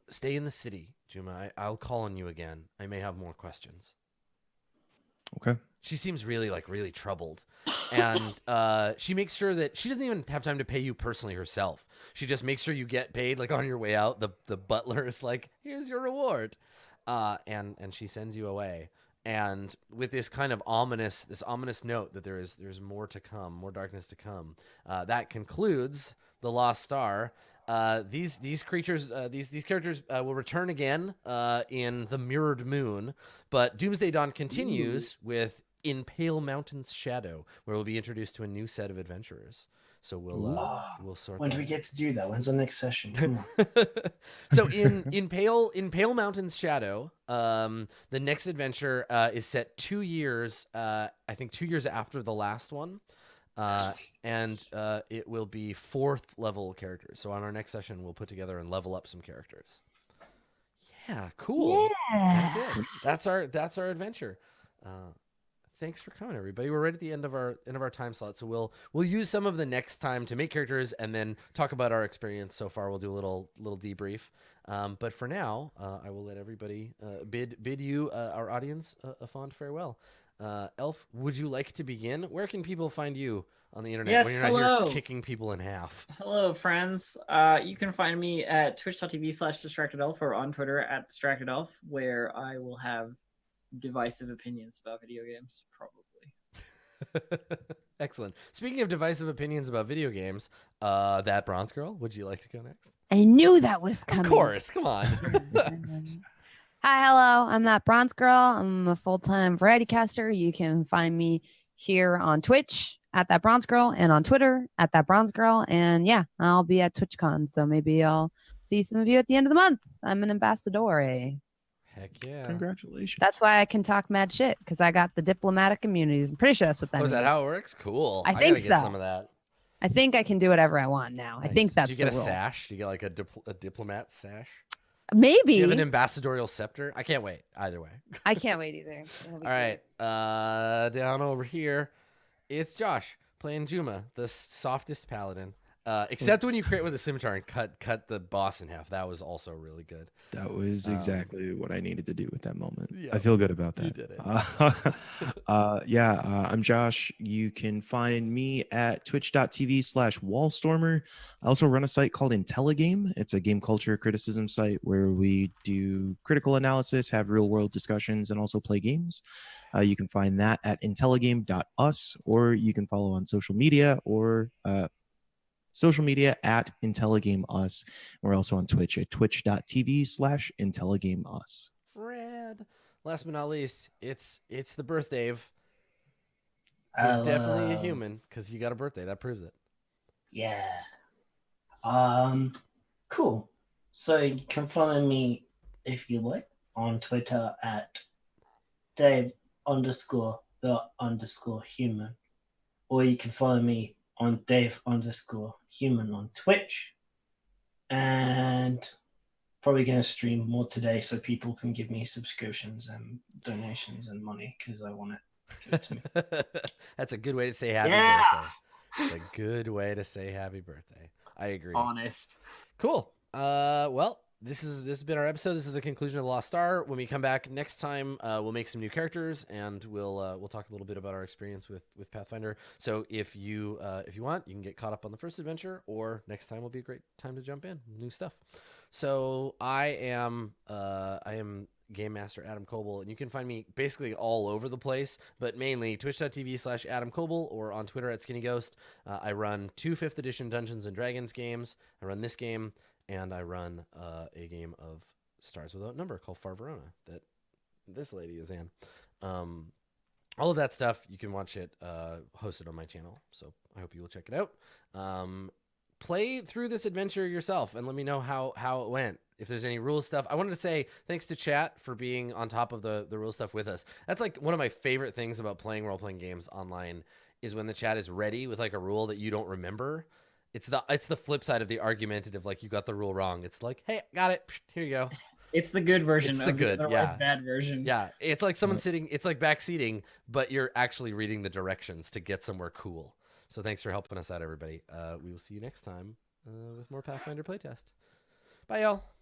S1: Stay in the city, Juma. I'll call on you again. I may have more questions.
S4: Okay.
S1: She seems really troubled, and she makes sure that she doesn't even have time to pay you personally herself. She just makes sure you get paid. Like on your way out, the butler is like, "Here's your reward," and she sends you away. And with this kind of ominous note that there's more to come, more darkness to come. That concludes the Lost Star. These creatures, these characters will return again in the Mirrored Moon, but Doomsday Dawn continues with In Pale Mountain's Shadow, where we'll be introduced to a new set of adventurers. So we'll sort.
S5: When do
S1: that
S5: we
S1: out.
S5: get to do that? When's the next session? Come on.
S1: So in Pale Mountain's Shadow, the next adventure is set 2 years, I think 2 years after the last one. And it will be 4th level characters. So on our next session, we'll put together and level up some characters. Yeah, cool.
S3: Yeah.
S1: That's it. That's our adventure. Thanks for coming, everybody. We're right at the end of our time slot, so we'll use some of the next time to make characters and then talk about our experience so far. We'll do a little debrief. But for now, I will let everybody bid you, our audience, a fond farewell. Elf, would you like to begin? Where can people find you on the internet
S2: Yes,
S1: when you're not
S2: hello.
S1: here kicking people in half?
S2: Hello, friends. You can find me at twitch.tv/distractedelf or on Twitter at distractedelf, where I will have divisive opinions about video games, probably.
S1: Excellent. Speaking of divisive opinions about video games, that bronze girl, would you like to go next?
S3: I knew that was coming.
S1: Of course, come on.
S3: Hi, hello. I'm that bronze girl. I'm a full-time variety caster. You can find me here on Twitch at that bronze girl and on Twitter at that bronze girl. And yeah, I'll be at TwitchCon. So maybe I'll see some of you at the end of the month. I'm an ambassador.
S1: Heck yeah.
S4: Congratulations.
S3: That's why I can talk mad shit, because I got the diplomatic immunities. I'm pretty sure that's what that
S1: Oh,
S3: means.
S1: is that how it works? Cool.
S3: I
S1: gotta
S3: think
S1: get
S3: so.
S1: some of that.
S3: I think I can do whatever I want now. I think
S1: Nice.
S3: that's
S1: Do you get
S3: the
S1: a
S3: rule.
S1: sash? Do you get like a diplomat sash?
S3: Maybe.
S1: Do you have an ambassadorial scepter? I can't wait. Either way.
S3: I can't wait either. It'll be
S1: All right. Down over here, it's Josh playing Juma, the softest paladin. Except when you crit with a scimitar and cut the boss in half. That was also really good.
S4: That was exactly what I needed to do at that moment.
S1: Yeah,
S4: I feel good about that.
S1: you did it.
S4: I'm Josh. You can find me at twitch.tv/wallstormer. I also run a site called Intelligame. It's a game culture criticism site where we do critical analysis, have real world discussions, and also play games. You can find that at intelligame.us, or you can follow on social media at IntelligameUs. We're also on Twitch at twitch.tv/IntelligameUs.
S1: Rad. Last but not least, it's the birthday of who's definitely a human, because you got a birthday. That proves it.
S5: Yeah. Cool. So you can follow me, if you like, on Twitter at Dave_the_human. Or you can follow me on Dave_human on Twitch. And probably going to stream more today so people can give me subscriptions and donations and money, because I want it. Give it to me.
S1: That's a good way to say happy
S2: Yeah.
S1: birthday. It's a good way to say happy birthday. I agree.
S2: Honest.
S1: Cool. Well, this has been our episode. This is the conclusion of the Lost Star. When we come back next time, we'll make some new characters, and we'll talk a little bit about our experience with Pathfinder. So if you want, you can get caught up on the first adventure, or next time will be a great time to jump in, new stuff. So I am Game Master Adam Coble, and you can find me basically all over the place, but mainly twitch.tv/Adam Coble or on Twitter at Skinny Ghost. I run 2 5th edition Dungeons and Dragons games. I run this game, and I run a game of Stars Without Number called Far Verona that this lady is in. All of that stuff, you can watch it hosted on my channel, so I hope you will check it out. Play through this adventure yourself and let me know how it went. If there's any rule stuff, I wanted to say thanks to chat for being on top of the rule stuff with us. That's like one of my favorite things about playing role-playing games online, is when the chat is ready with like a rule that you don't remember. It's the flip side of the argumentative, like you got the rule wrong. It's like, hey, got it. Here you go.
S2: It's the good version
S1: It's
S2: of
S1: the good,
S2: the otherwise
S1: yeah.
S2: bad version.
S1: Yeah, it's like someone sitting, it's like backseating, but you're actually reading the directions to get somewhere cool. So thanks for helping us out, everybody. We will see you next time with more Pathfinder Playtest. Bye, y'all.